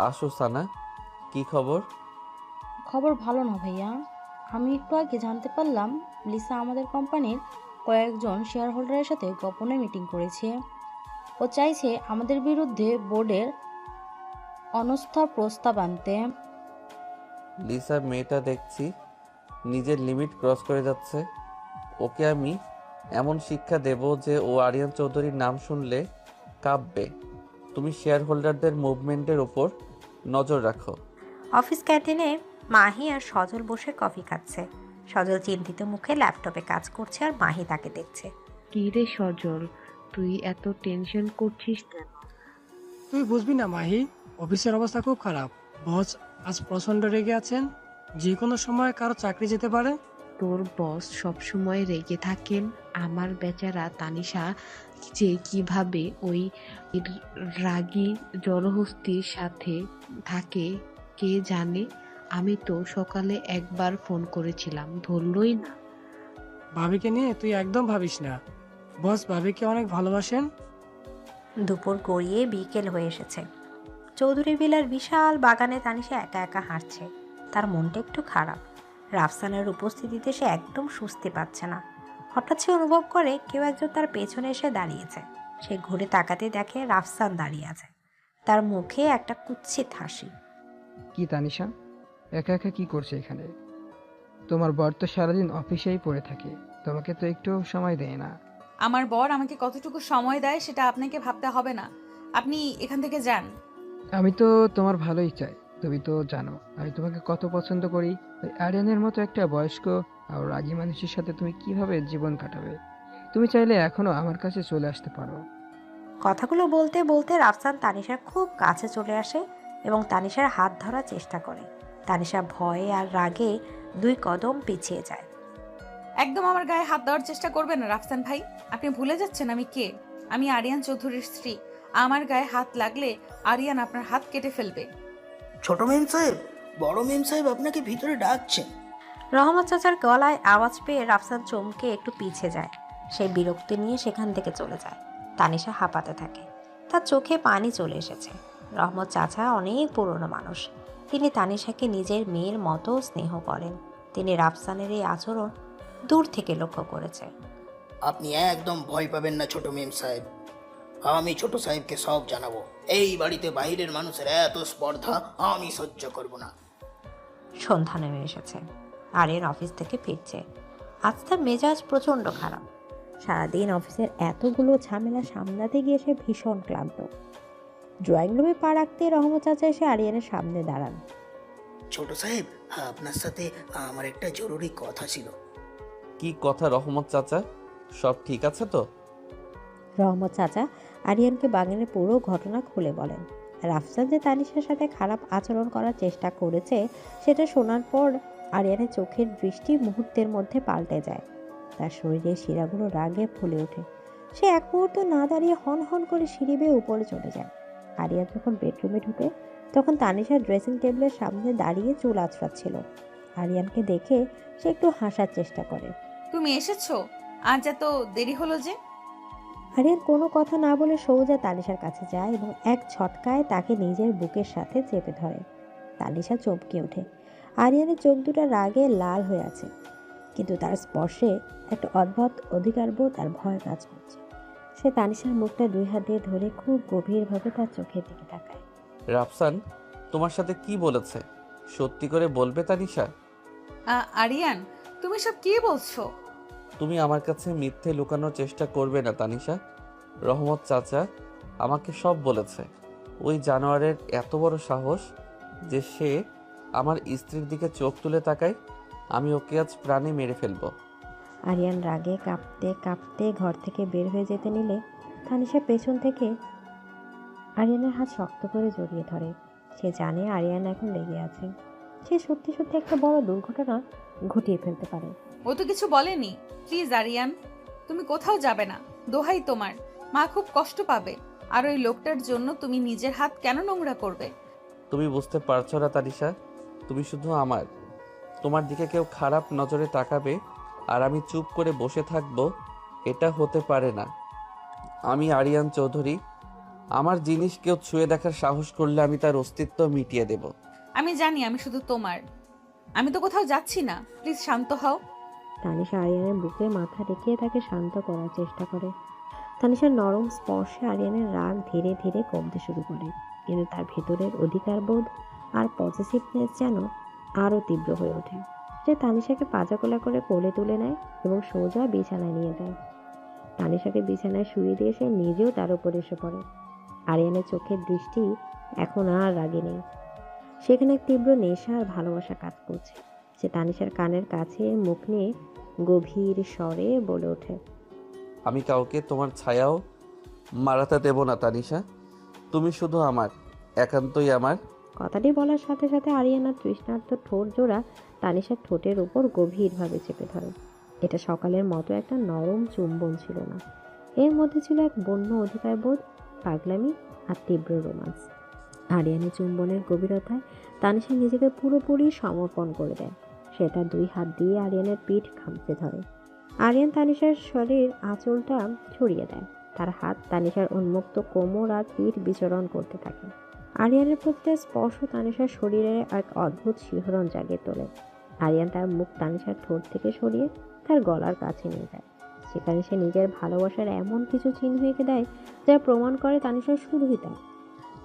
আসো সানা, কি খবর? খবর ভালো না ভাইয়া। আমি একটু আগে জানতে পারলাম লিসা আমাদের কোম্পানির কয়েকজন শেয়ার হোল্ডারের সাথে গোপনে মিটিং করেছে। ও চাইছে আমাদের বিরুদ্ধে বোর্ডের অনাস্থা প্রস্তাব আনতে। লিসা মেয়েটা দেখছি নিজের লিমিট ক্রস করে যাচ্ছে। ওকে আমি এমন শিক্ষা দেব যে ও আরিয়ান চৌধুরীর নাম শুনলে কাঁপবে। তুমি শেয়ার হোল্ডারদের মুভমেন্টের ওপর নজর রাখো। অফিস ক্যান্টিনে মাহি আর সজল বসে কফি খাচ্ছে। সজল চিন্তিত মুখে ল্যাপটপে কাজ করছে আর মাহি তাকে দেখছে। কি রে সজল, তুই এত টেনশন করছিস কেন? তুই বুঝবি না মাহি, অফিসের অবস্থা খুব খারাপ। বস আজ প্রচন্ড রেগে আছেন। যে কোনো সময় কারো চাকরি যেতে পারে। তোর বস সবসময় রেগে থাকেন। আমার বেচারা তানিশা যে কিভাবে ওই রাগী জলহস্তির সাথে থাকে কে জানে। আমি তো সকালে একবার ফোন করেছিলাম, ধরলই না। ভাবিকে নিয়ে তুই একদম ভাবিস না। বস ভাবিকে অনেক ভালোবাসেন। দুপুর গড়িয়ে বিকেল হয়ে এসেছে। চৌধুরী বিলার বিশাল বাগানে তানিশা একা একা হাঁটছে। তার মনটা একটু খারাপ। রাফসানের উপস্থিতিতে সে একদম স্বস্তি পাচ্ছে না। হঠাৎ সে অনুভব করে কেউ একজন তার পেছনে এসে দাঁড়িয়েছে। সে ঘুরে তাকাতে দেখে রাফসান দাঁড়িয়ে আছে। তার মুখে একটা কুৎসিত হাসি। কি তানিশা, একা একা কি করছে এখানে? তোমার বর তো সারাদিন অফিসেই পড়ে থাকে, তোমাকে তো একটু সময় দেয় না। আমার বর আমাকে কতটুকু সময় দেয় সেটা আপনাকে ভাবতে হবে না। আপনি এখান থেকে যান। আমি তো তোমার ভালোই চাই। তুমি তো জানো আমি তোমাকে কত পছন্দ করি। ওই আরিয়ানের মতো একটা বয়স্ক আর রাগী মানুষের সাথে তুমি কিভাবে জীবন কাটাবে? তুমি চাইলে এখনো আমার কাছে চলে আসতে পারো। কথাগুলো বলতে বলতে রাফসান তানিশার খুব কাছে চলে আসে এবং তানিশার হাত ধরার চেষ্টা করে। তানিশা ভয়ে আর রাগে 2 কদম পিছিয়ে যায়। একদম আমার গায়ে হাত দেওয়ার চেষ্টা করবেন না রাফসান ভাই। আপনি ভুলে যাচ্ছেন আমি কে। আমি আরিয়ান চৌধুরীর স্ত্রী। আমার গায়ে হাত লাগলে আরিয়ান আপনার হাত কেটে ফেলবে। ছোট মেম সাহেব, বড় মেম সাহেব আপনাকে ভিতরে ডাকছেন। রহমত চাচার গলায় আওয়াজ পেয়ে রাফসান চমকে একটু পিছিয়ে যায়। সে বিরক্তি নিয়ে সেখান থেকে চলে যায়। তানিশা হাঁপাতে থাকে। তার চোখে পানি চলে এসেছে। রহমত চাচা অনেক পুরনো মানুষ। তিনি তানিশাকে নিজের মেয়ের মতো স্নেহ করেন। তিনি রাফসানের এই আচরণ দূর থেকে লক্ষ্য করেছে। আপনি একদম ভয় পাবেন না ছোট মেম সাহেব। আমি ছোট সাহেবকে সব জানাবো। এই বাড়িতে বাইরের মানুষের এত স্পর্ধা আমি সহ্য করব না। সন্ধ্যা নেমে এসেছে। আরিয়ান অফিস থেকে ফিরছে। আজ তার মেজাজ প্রচণ্ড খারাপ। সারাদিন অফিসের এতগুলো ঝামেলা সামলাতে গিয়ে সে ভীষণ ক্লান্ত। ড্রয়িং রুমে পা রাখতে রহমত চাচা এসে আরিয়ানের সামনে দাঁড়ান। ছোট সাহেব, আপনার সাথে আমার একটা জরুরি কথা ছিল। কি কথা রহমত চাচা? সব ঠিক আছে তো? রহমত চাচা আরিয়ানকে বাগানের পুরো ঘটনা খুলে বলেন। রাফসান যে তানিশার সাথে খারাপ আচরণ করার চেষ্টা করেছে সেটা শোনার পর আরিয়ানের চোখের দৃষ্টি মুহূর্তের মধ্যে পাল্টে যায়। তার শরীরের শিরাগুলো রাগে ফুলে ওঠে। সে এক মুহূর্ত না দাঁড়িয়ে হন হন করে সিঁড়ি বেয়ে উপরে চলে যায়। আরিয়ান যখন বেডরুমে ঢুকে তখন তানিশা ড্রেসিং টেবিলের সামনে দাঁড়িয়ে চুল আঁচড়াচ্ছিল। আরিয়ানকে দেখে সে একটু হাসার চেষ্টা করে। তুমি এসেছো? আজ এত দেরি হলো যে? আরিয়ান কোনো কথা না বলে সোজা তানিশার কাছে যায় এবং এক ঝটকায় তাকে নিজের বুকের সাথে চেপে ধরে। তানিশা চমকে ওঠে। আরিয়ানের চোখ দুটো রাগে লাল হয়ে আছে, কিন্তু তার স্পর্শে একটা অদ্ভুত অধিকারবোধ আর ভয় কাজ করছে। সে তানিশার মুখটা 2 হাত দিয়ে ধরে খুব গভীরভাবে তার চোখের দিকে তাকায়। রাফসান তোমার সাথে কি বলেছে সত্যি করে বলবে তানিশা? আরিয়ান, তুমি সব কি বলছো? তুমি আমার কাছে মিথ্যে লুকানোর চেষ্টা করবে না তানিশা। রহমত চাচা আমাকে সব বলেছে। ওই জানোয়ারের এত বড় সাহস যে সে আমার স্ত্রীর দিকে চোখ তুলে তাকায়। আমি ওকে আজ প্রাণে মেরে ফেলবো। আরিয়ান রাগে কাঁপতে কাঁপতে ঘর থেকে বের হয়ে যেতে নিলে তানিশা পেছন থেকে আরিয়ানের হাত শক্ত করে জড়িয়ে ধরে। সে জানে আরিয়ান এখন লেগে আছে। সে সত্যি সত্যি একটা বড় দুর্ঘটনা ঘটিয়ে ফেলতে পারে। ও তো কিছু বলেনি। প্লিজ আরিয়ান, তুমি কোথাও যাবে না। দোহাই তোমার, মা খুব কষ্ট পাবে। আর ওই লোকটার জন্য তুমি নিজের হাত কেন নোংরা করবে? তুমি বুঝতে পারছো না তানিশা, তুমি শুধু আমার। তোমার দিকে কেউ খারাপ নজরে তাকাবে আর আমি চুপ করে বসে থাকবো, এটা হতে পারে না। আমি আরিয়ান চৌধুরী। আমার জিনিস কেউ ছুঁয়ে দেখার সাহস করলে আমি তার অস্তিত্ব মিটিয়ে দেব। আমি জানি আমি শুধু তোমার। আমি তো কোথাও যাচ্ছি না। প্লিজ শান্ত হও। তানিশা আরিয়ানের বুকে মাথা রেখে তাকে শান্ত করার চেষ্টা করে। তানিশার নরম স্পর্শে আরিয়ানের রাগ ধীরে ধীরে কমতে শুরু করে, কিন্তু তার ভেতরের অধিকারবোধ আর পজিটিভনেস যেন আরও তীব্র হয়ে ওঠে। সে তানিশাকে পাজাকোলা করে কোলে তুলে নেয় এবং সোজা বিছানায় নিয়ে যায়। তানিশাকে বিছানায় শুয়ে দিয়ে সে নিজেও তার উপর এসে পড়ে। আরিয়ানের চোখের দৃষ্টি এখন আর রাগে নেই, সেখানে এক তীব্র নেশা আর ভালোবাসা কাজ করছে। সে তানিশার কানের কাছে মুখ নিয়ে গভীর স্বরে বলে ওঠে, আমি কাউকে তোমার ছায়াও মারাতে দেব না তানিশা। তুমি শুধু আমার, একান্তই আমার। কথাটি বলার সাথে সাথে আরিয়ানার তৃষ্ণার্ত ঠোঁট জোড়া তানিশার ঠোঁটের উপর গভীরভাবে চেপে ধরে। এটা সকালের মতো একটা নরম চুম্বন ছিল না, এর মধ্যে ছিল এক বন্য অধিকারবোধ, পাগলামি আর তীব্র রোমান্স। আরিয়ানের চুম্বনের গভীরতায় তানিশা নিজেকে পুরোপুরি সমর্পণ করে দেয়। সে তার 2 হাত দিয়ে আরিয়ানের পিঠ খামচে ধরে। আরিয়ান তানিশার শরীর আঁচলটা ছড়িয়ে দেয়। তার হাত তানিশার উন্মুক্ত কোমর আর পিঠ বিচরণ করতে থাকে। আরিয়ানের প্রতিটা স্পর্শ তানিশার শরীরে এক অদ্ভুত শিহরণ জাগিয়ে তোলে। আরিয়ান তার মুখ তানিশার ঠোঁট থেকে সরিয়ে তার গলার কাছে নিয়ে যায়। সেখানে সে নিজের ভালোবাসার এমন কিছু চিহ্ন এঁকে দেয় যা প্রমাণ করে তানিশার শুধুই তার।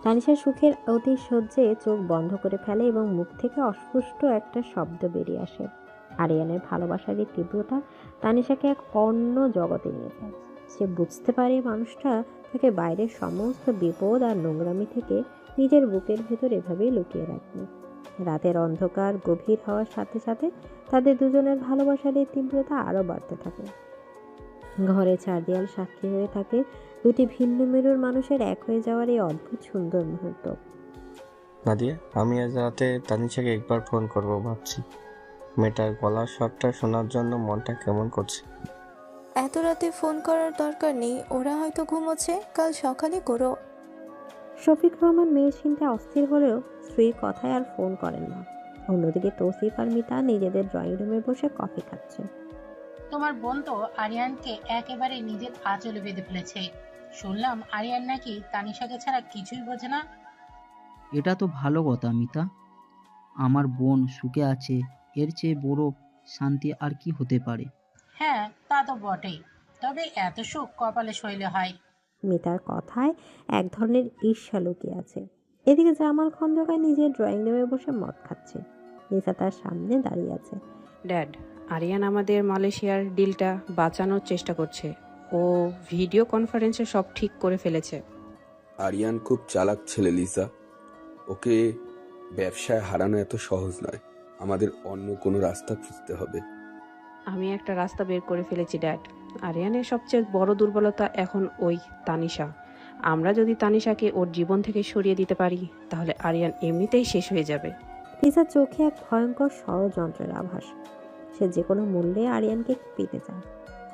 তানিশার সুখের অতি সহ্যে চোখ বন্ধ করে ফেলে এবং মুখ থেকে অস্পষ্ট একটা শব্দ বেরিয়ে আসে। আরিয়ানের ভালোবাসার এই তীব্রতা তানিশাকে এক অন্য জগতে নিয়ে যায়। সে বুঝতে পারে মানুষটা তাকে বাইরের সমস্ত বিপদ আর নোংরামি থেকে নিজের বুকের ভেতর এভাবেই লুকিয়ে রাখবে। রাতের অন্ধকার গভীর হওয়ার সাথে সাথে তাদের দুজনের ভালোবাসার এই তীব্রতা আরও বাড়তে থাকে। ঘরে 4 দেয়াল সাক্ষী হয়ে থাকে 2টি ভিন্ন মেরুর মানুষের এক হয়ে যাওয়ার এই অদ্ভুত সুন্দর মুহূর্ত। নাদিয়া, আমি আজ রাতে তানিশাকে একবার ফোন করব ভাবছি। মেয়েটার গলার স্বরটা শোনার জন্য মনটা কেমন করছে। এত রাতে ফোন করার দরকার নেই, ওরা হয়তো ঘুমোচ্ছে, কাল সকালে করো। শফিক রহমান মেয়ের চিন্তায় অস্থির হলেও স্ত্রীর কথায় আর ফোন করেন না। অন্যদিকে তৌসিফ আর মিতা নিজেদের ড্রয়িং রুমে বসে কফি খাচ্ছে। তোমার বোন তো আরিয়ানকে একেবারে নিজের আঁচলে বেঁধে ফেলেছে। শুনলাম আরিয়ান নাকি তানিশাকে ছাড়া কিছুই বোঝে না। এটা তো ভালো কথা মিতা। আমার বোন সুখে আছে, এর চেয়ে বড় শান্তি আর কি হতে পারে? হ্যাঁ, তা তো বটেই, তবে এত সুখ কপালে শৈলে হয়। মিতার কথায় এক ধরনের ঈর্ষা লুকিয়ে আছে। এদিকে জামাল খন্দকার নিজের ড্রয়িং রুমে বসে মদ খাচ্ছে। নিসা তার সামনে দাঁড়িয়ে আছে। ড্যাড, আরিয়ান আমাদের মালয়েশিয়ার ডিলটা বাঁচানোর চেষ্টা করছে। ও ভিডিও কনফারেন্সে সব ঠিক করে ফেলেছে। আরিয়ান খুব চালাক ছেলে লিসা। ওকে ব্যবসায় হারানো এত সহজ নয়। আমাদের অন্য কোনো রাস্তা খুঁজতে হবে। আমি একটা রাস্তা বের করে ফেলেছি ড্যাড। আরিয়ানের সবচেয়ে বড় দুর্বলতা এখন ওই তানিশা। আমরা যদি তানিশাকে ওর জীবন থেকে সরিয়ে দিতে পারি তাহলে আরিয়ান এমনিতেই শেষ হয়ে যাবে। নিসার চোখে এক ভয়ঙ্কর ষড়যন্ত্রের আভাস। সে যে কোনো মূল্যে আরিয়ানকে পেতে চায়,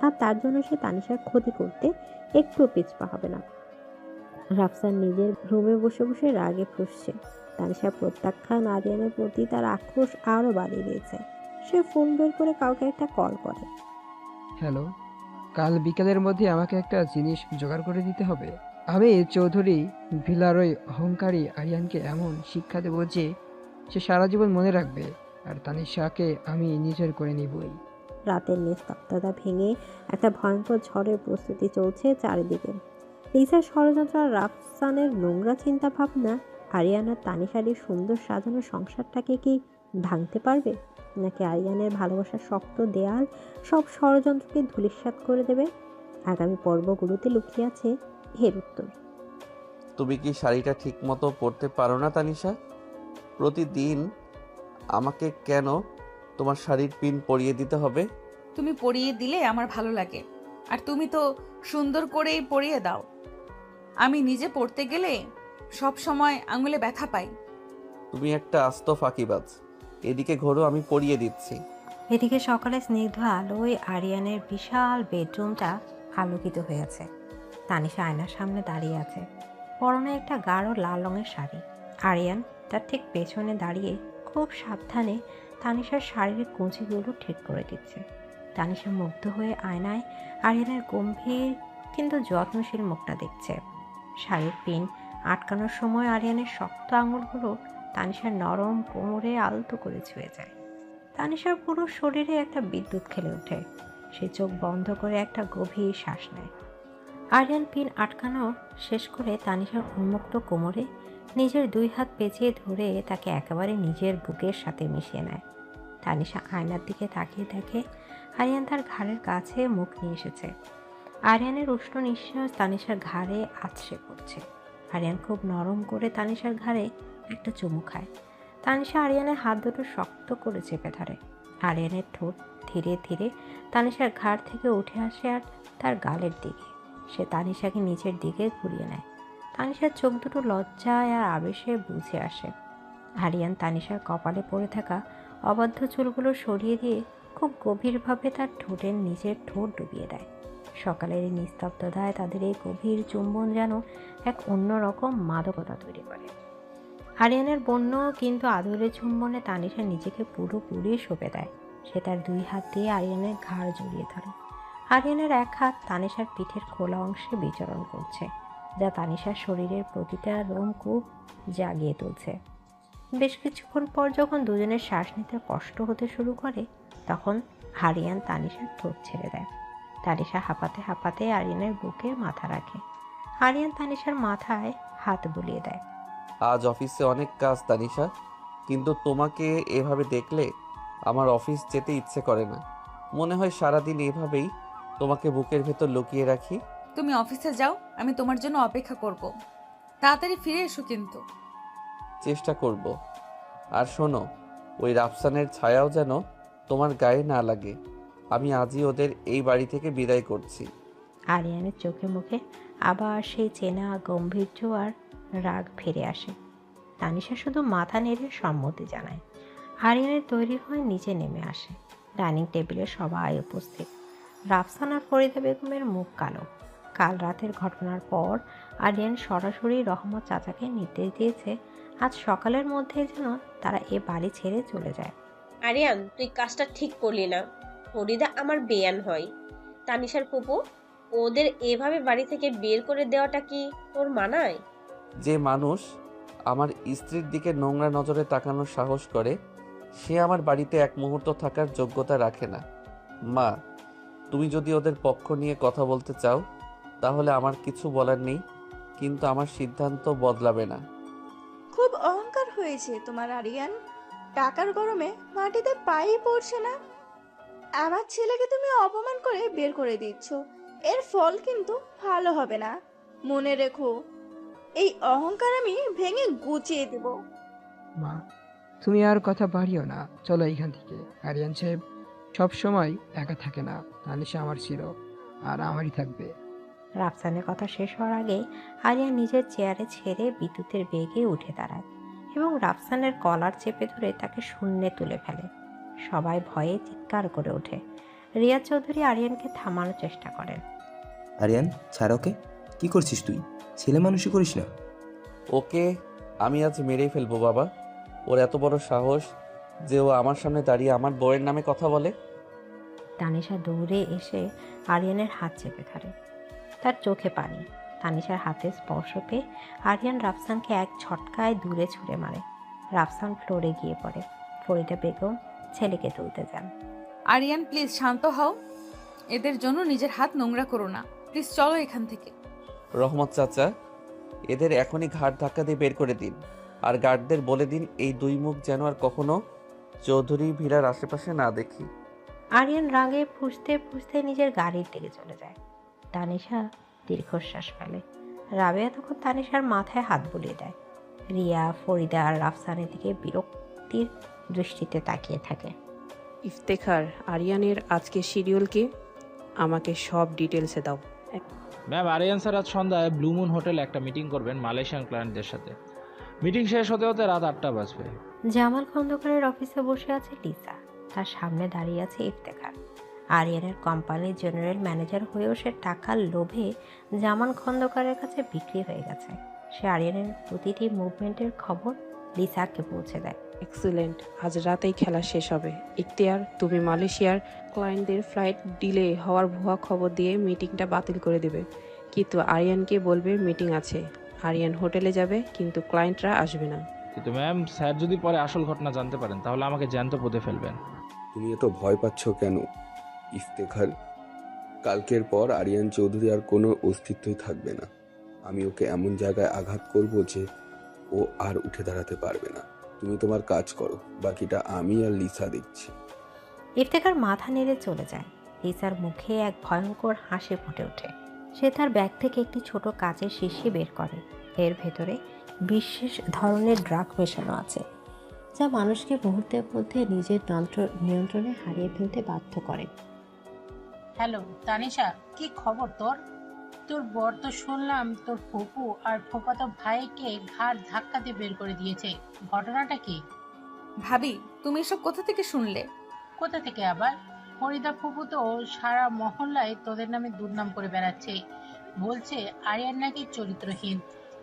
আর তার জন্য সে তানিশার ক্ষতি করতে একটু পিছপা হবে না। রাফসান নিজের রুমে বসে বসে রাগে ফুঁসছে। তানিশার প্রত্যাখ্যান আরিয়ানের প্রতি তার আক্রোশ আরও বাড়িয়ে দিয়েছে। সে ফোন বের করে কাউকে একটা কল করে। হ্যালো, কাল বিকেলের মধ্যে আমাকে একটা জিনিস জোগাড় করে দিতে হবে। আমি চৌধুরী ভিলার ওই অহংকারী আরিয়ানকে এমন শিক্ষা দেবো যে সে সারা জীবন মনে রাখবে, আর তানিশাকে আমি নিজের করে নিবই। রাতের নিস্তব্ধতা ভেঙে একটা ভয়ঙ্কর ঝড়ের প্রস্তুতি চলছে চারিদিকে। লিসার ষড়যন্ত্র আর রাফসানের নোংরা চিন্তা ভাবনা আরিয়ানার তানিশারির সুন্দর সাজানো সংসারটাকে কি ভাঙতে পারবে, নাকি আরিয়ানের ভালোবাসার শক্ত দেয়াল সব ষড়যন্ত্রকে ধূলিসাৎ করে দেবে? আগামী পর্বগুলোতে লুকিয়ে আছে এর উত্তর। তুমি কি শাড়িটা ঠিক মতো পরতে পারো না তানিশা? প্রতিদিন আমাকে কেন তোমার শাড়ির পিন পরিয়ে দিতে হবে? তুমি পরিয়ে দিলে আমার ভালো লাগে, আর তুমি তো সুন্দর করেই পরিয়ে দাও। আমি নিজে পড়তে গেলে সব সময় আঙুলে ব্যথা পাই। তুমি একটা আস্ত ফাঁকিবাজ। এদিকে ঘোরো, আমি পরিয়ে দিচ্ছি। এদিকে সকালে স্নিগ্ধ আলোয় আরিয়ানের বিশাল বেডরুমটা আলোকিত হয়েছে। তানিশা আয়নার সামনে দাঁড়িয়ে আছে, পরনে একটা গাঢ় লাল রঙের শাড়ি। আরিয়ান তার ঠিক পেছনে দাঁড়িয়ে খুব সাবধানে তানিশার শাড়ির কুঁচিগুলো ঠিক করে দিচ্ছে। তানিশা মুগ্ধ হয়ে আয়নায় আরিয়ানের গম্ভীর কিন্তু যত্নশীল মুখটা দেখছে। শাড়ির পিন আটকানোর সময় আরিয়ানের শক্ত আঙুলগুলো তানিশার নরম কোমরে আলতো করে ছুঁয়ে যায়। তানিশার পুরো শরীরে একটা বিদ্যুৎ খেলে ওঠে। সে চোখ বন্ধ করে একটা গভীর শ্বাস নেয়। আরিয়ান পিন আটকানো শেষ করে তানিশার উন্মুক্ত কোমরে নিজের দুই হাত পেঁচিয়ে ধরে তাকে একেবারে নিজের বুকের সাথে মিশিয়ে নেয়। তানিশা আয়নার দিকে তাকিয়ে দেখে আরিয়ান তার ঘাড়ের কাছে মুখ নিয়ে এসেছে। আরিয়ানের উষ্ণ নিঃশ্বাস তানিশার ঘাড়ে আছড়ে পড়ছে। আরিয়ান খুব নরম করে তানিশার ঘাড়ে একটা চুমু খায়। তানিশা আরিয়ানের হাত দুটো শক্ত করে চেপে ধরে। আরিয়ানের ঠোঁট ধীরে ধীরে তানিশার ঘাড় থেকে উঠে আসে আর তার গালের দিকে। সে তানিশাকে নিচের দিকে ঘুরিয়ে নেয়। তানিশার চোখ দুটো লজ্জায় আর আবেশে বুঝে আসে। আরিয়ান তানিশার কপালে পড়ে থাকা অবাধ্য চুলগুলো সরিয়ে দিয়ে খুব গভীরভাবে তার ঠোঁটের নিচের ঠোঁট ডুবিয়ে দেয়। সকালের এই নিস্তব্ধতায় তাদের এই গভীর চুম্বন যেন এক অন্যরকম মাদকতা তৈরি করে। আরিয়ানের বন্য কিন্তু আদরের চুম্বনে তানিশা নিজেকে পুরোপুরি সঁপে দেয়। সে তার দুই হাত দিয়ে আরিয়ানের ঘাড় জড়িয়ে ধরে। আরিয়ানের এক হাত তানিশার পিঠের খোলা অংশে বিচরণ করছে, যা তানিশার শরীরের প্রতিটা রোমকূপ জাগিয়ে তুলছে। বেশ কিছুক্ষণ পর যখন দুজনের শ্বাস নিতে কষ্ট হতে শুরু করে, তখন আরিয়ান তানিশার ঠোঁট ছেড়ে দেয়। তানিশা হাঁপাতে হাঁপাতে আরিয়ানের বুকে মাথা রাখে। আরিয়ান তানিশার মাথায় হাত বুলিয়ে দেয়। আজ অফিসে অনেক কাজ তানিশা, কিন্তু তোমাকে এভাবে দেখলে আমার অফিস যেতে ইচ্ছে করে না। মনে হয় সারাদিন এভাবেই তোমাকে বুকের ভেতর লুকিয়ে রাখি। তুমি অফিসে যাও, আমি তোমার জন্য অপেক্ষা করব। তাড়াতাড়ি ফিরে এসো কিন্তু। চেষ্টা করব। আর শোনো, ওই রাফসানের ছায়াও যেন তোমার গায়ে না লাগে। আমি আজই ওদের এই বাড়ি থেকে বিদায় করছি। আরিয়ানের চোখে মুখে আবার সেই চেনা গম্ভীর্য আর রাগ ফিরে আসে। তানিশা শুধু মাথা নেড়ে সম্মতি জানায়। আরিয়ানের তৈরি হয়ে নিচে নেমে আসে। ডাইনিং টেবিলে সবাই উপস্থিত। রাফসান আর ফরিদা বেগমের মুখ কালো। কাল রাতের ঘটনার পর আরিয়ান সরাসরি রহমত চাচাকে নির্দেশ দিয়েছে আজ সকালের মধ্যে যেন তারা এ বাড়ি ছেড়ে চলে যায়। আরিয়ান, তুই কাজটা ঠিক করলি না। ফরিদা আমার বেয়ান হয়। তানিশার ফুপু, ওদের এভাবে বাড়ি থেকে বের করে দেওয়াটা কি তোর মানায়? যে মানুষ আমার স্ত্রীর দিকে নোংরা নজরে তাকানোর সাহস করে, সে আমার বাড়িতে এক মুহূর্ত থাকার যোগ্যতা রাখে না। মা, তুমি যদি ওদের পক্ষ নিয়ে কথা বলতে চাও তাহলে আমার কিছু বলার নেই, কিন্তু আমার সিদ্ধান্ত বদলাবে না। খুব অহংকার হয়েছে তোমার আরিয়ান। টাকার গরমে মাটিতে পাই পড়ছে না। আমার ছেলেকে তুমি অপমান করে বের করে দিচ্ছ। এর ফল কিন্তু ভালো হবে না। মনে রেখো, এই অহংকার আমি ভেঙে গুছিয়ে দেব। মা, তুমি আর কথা বাড়িও না, চলো এখান থেকে। আরিয়ান সাহেব সব সময় একা থাকে না। তানিশা আমার ছিল আর আমারই থাকবে। রাফসানের কথা শেষ হওয়ার আগে আরিয়ান নিজের চেয়ারে ছেড়ে বিদ্যুতের বেগে উঠে দাঁড়ায় এবং রাফসানের কলার চেপে ধরে তাকে শূন্যে তুলে ফেলে। সবাই ভয়ে চিৎকার করে ওঠে। রিয়া চৌধুরী আরিয়ানকে থামানোর চেষ্টা করেন। আরিয়ান, ছাড় ওকে। কি করছিস তুই? ছেলে মানুষই করিস না। ওকে আমি আজ মেরেই ফেলবো বাবা। ওর এত বড় সাহস যে ও আমার সামনে দাঁড়িয়ে আমার বউয়ের নামে কথা বলে। তানিশা দৌড়ে এসে আরিয়ানের হাত চেপে ধরে। তার চোখে পানি। তানিশার হাতে স্পর্শ পেয়ে আরিয়ান রাফসানকে এক ঝটকায় দূরে ছুঁড়ে মারে। রাফসান ফ্লোরে গিয়ে পড়ে। ফরিদা বেগম ছেলেকে তুলতে যান। আরিয়ান প্লিজ শান্ত হও, এদের জন্য নিজের হাত নোংরা করো না, প্লিজ চলো এখান থেকে। রহমত চাচা, এদের এখনই ঘাট ধাক্কা দিয়ে বের করে দিন, আর গার্ডদের বলে দিন এই দুই মুখ যেন আর কখনো চৌধুরী ভিড়ার আশেপাশে না দেখি। আরিয়ান রাগে ফুঁসতে ফুঁসতে নিজের গাড়ির দিকে চলে যায়। তানিশা দীর্ঘশ্বাস ফেলে। রাবেয়া তখন তানিশার মাথায় হাত বুলিয়ে দেয়। রিয়া, ফরিদা আর রাফসানের দিকে বিরক্তির দৃষ্টিতে তাকিয়ে থাকে। ইফতেখার, আরিয়ানের আজকে শিডিউল কি? আমাকে সব ডিটেলসে দাও। ম্যাম, আরিয়ান স্যার আজ সন্ধ্যায় ব্লু মুন হোটেলে একটা মিটিং করবেন মালয়েশিয়ান ক্লায়েন্টদের সাথে। মিটিং শেষ হতে হতে রাত 8টা বাজবে। জামাল খন্দকারের অফিসে বসে আছে লিসা। তার সামনে দাঁড়িয়ে আছে ইফতেখার। আরিয়ানের কোম্পানির জেনারেল ম্যানেজার হয়েও সে টাকার লোভে জামান খন্দকারের কাছে বিক্রি হয়ে গেছে। সে আরিয়ানের প্রতিটি মুভমেন্টের খবর লিসাকে পৌঁছে দেয়। এক্সিলেন্ট, আজ রাতেই খেলা শেষ হবে। ইখতিয়ার, তুমি মালয়েশিয়ার ক্লায়েন্টদের ফ্লাইট ডিলে হওয়ার ভুয়া খবর দিয়ে মিটিংটা বাতিল করে দেবে, কিন্তু আরিয়ানকে বলবে মিটিং আছে। আরিয়ান হোটেলে যাবে, কিন্তু ক্লায়েন্টরা আসবে না। কিন্তু ম্যাম, স্যার যদি পরে আসল ঘটনা জানতে পারেন তাহলে আমাকে জ্যান্ত পুঁতে ফেলবেন। তুমি এত ভয় পাচ্ছ কেন ইফতেখার? কালকের পর আরিয়ান চৌধুরী আর কোনো অস্তিত্বই থাকবে না। আমি ওকে এমন জায়গায় আঘাত করব যে ও আর উঠে দাঁড়াতে পারবে না। তুমি তোমার কাজ করো, বাকিটা আমি আর লিসা দেখছি। ইফতেখার মাথা নেড়ে চলে যায়। লিসার মুখে এক ভয়ঙ্কর হাসি ফুটে ওঠে। সে তার ব্যাগ থেকে একটি ছোট কাচের শিশি বের করে। এর ভেতরে বিশেষ ধরনের ড্রাগ মেশানো আছে, যা মানুষকে মুহূর্তের মধ্যে নিজের নিয়ন্ত্রণে হারিয়ে ফেলতে বাধ্য করে। হ্যালো তানিশা, কি খবর তোর? তোর বর তো শুনলাম তোর ফুপু আর ফুফাতো ভাইকে ঘাট ধাক্কা দিয়ে বের করে দিয়েছে। ঘটনাটা কি? ভাবি, তুমি এসব কোথা থেকে শুনলে? কোথা থেকে আবার? ফরিদা ফুপু তো সারা মহল্লায় তোদের নামে দুর্নাম করে বেড়াচ্ছে। বলছে আরিয়ান নাকি চরিত্রহীন,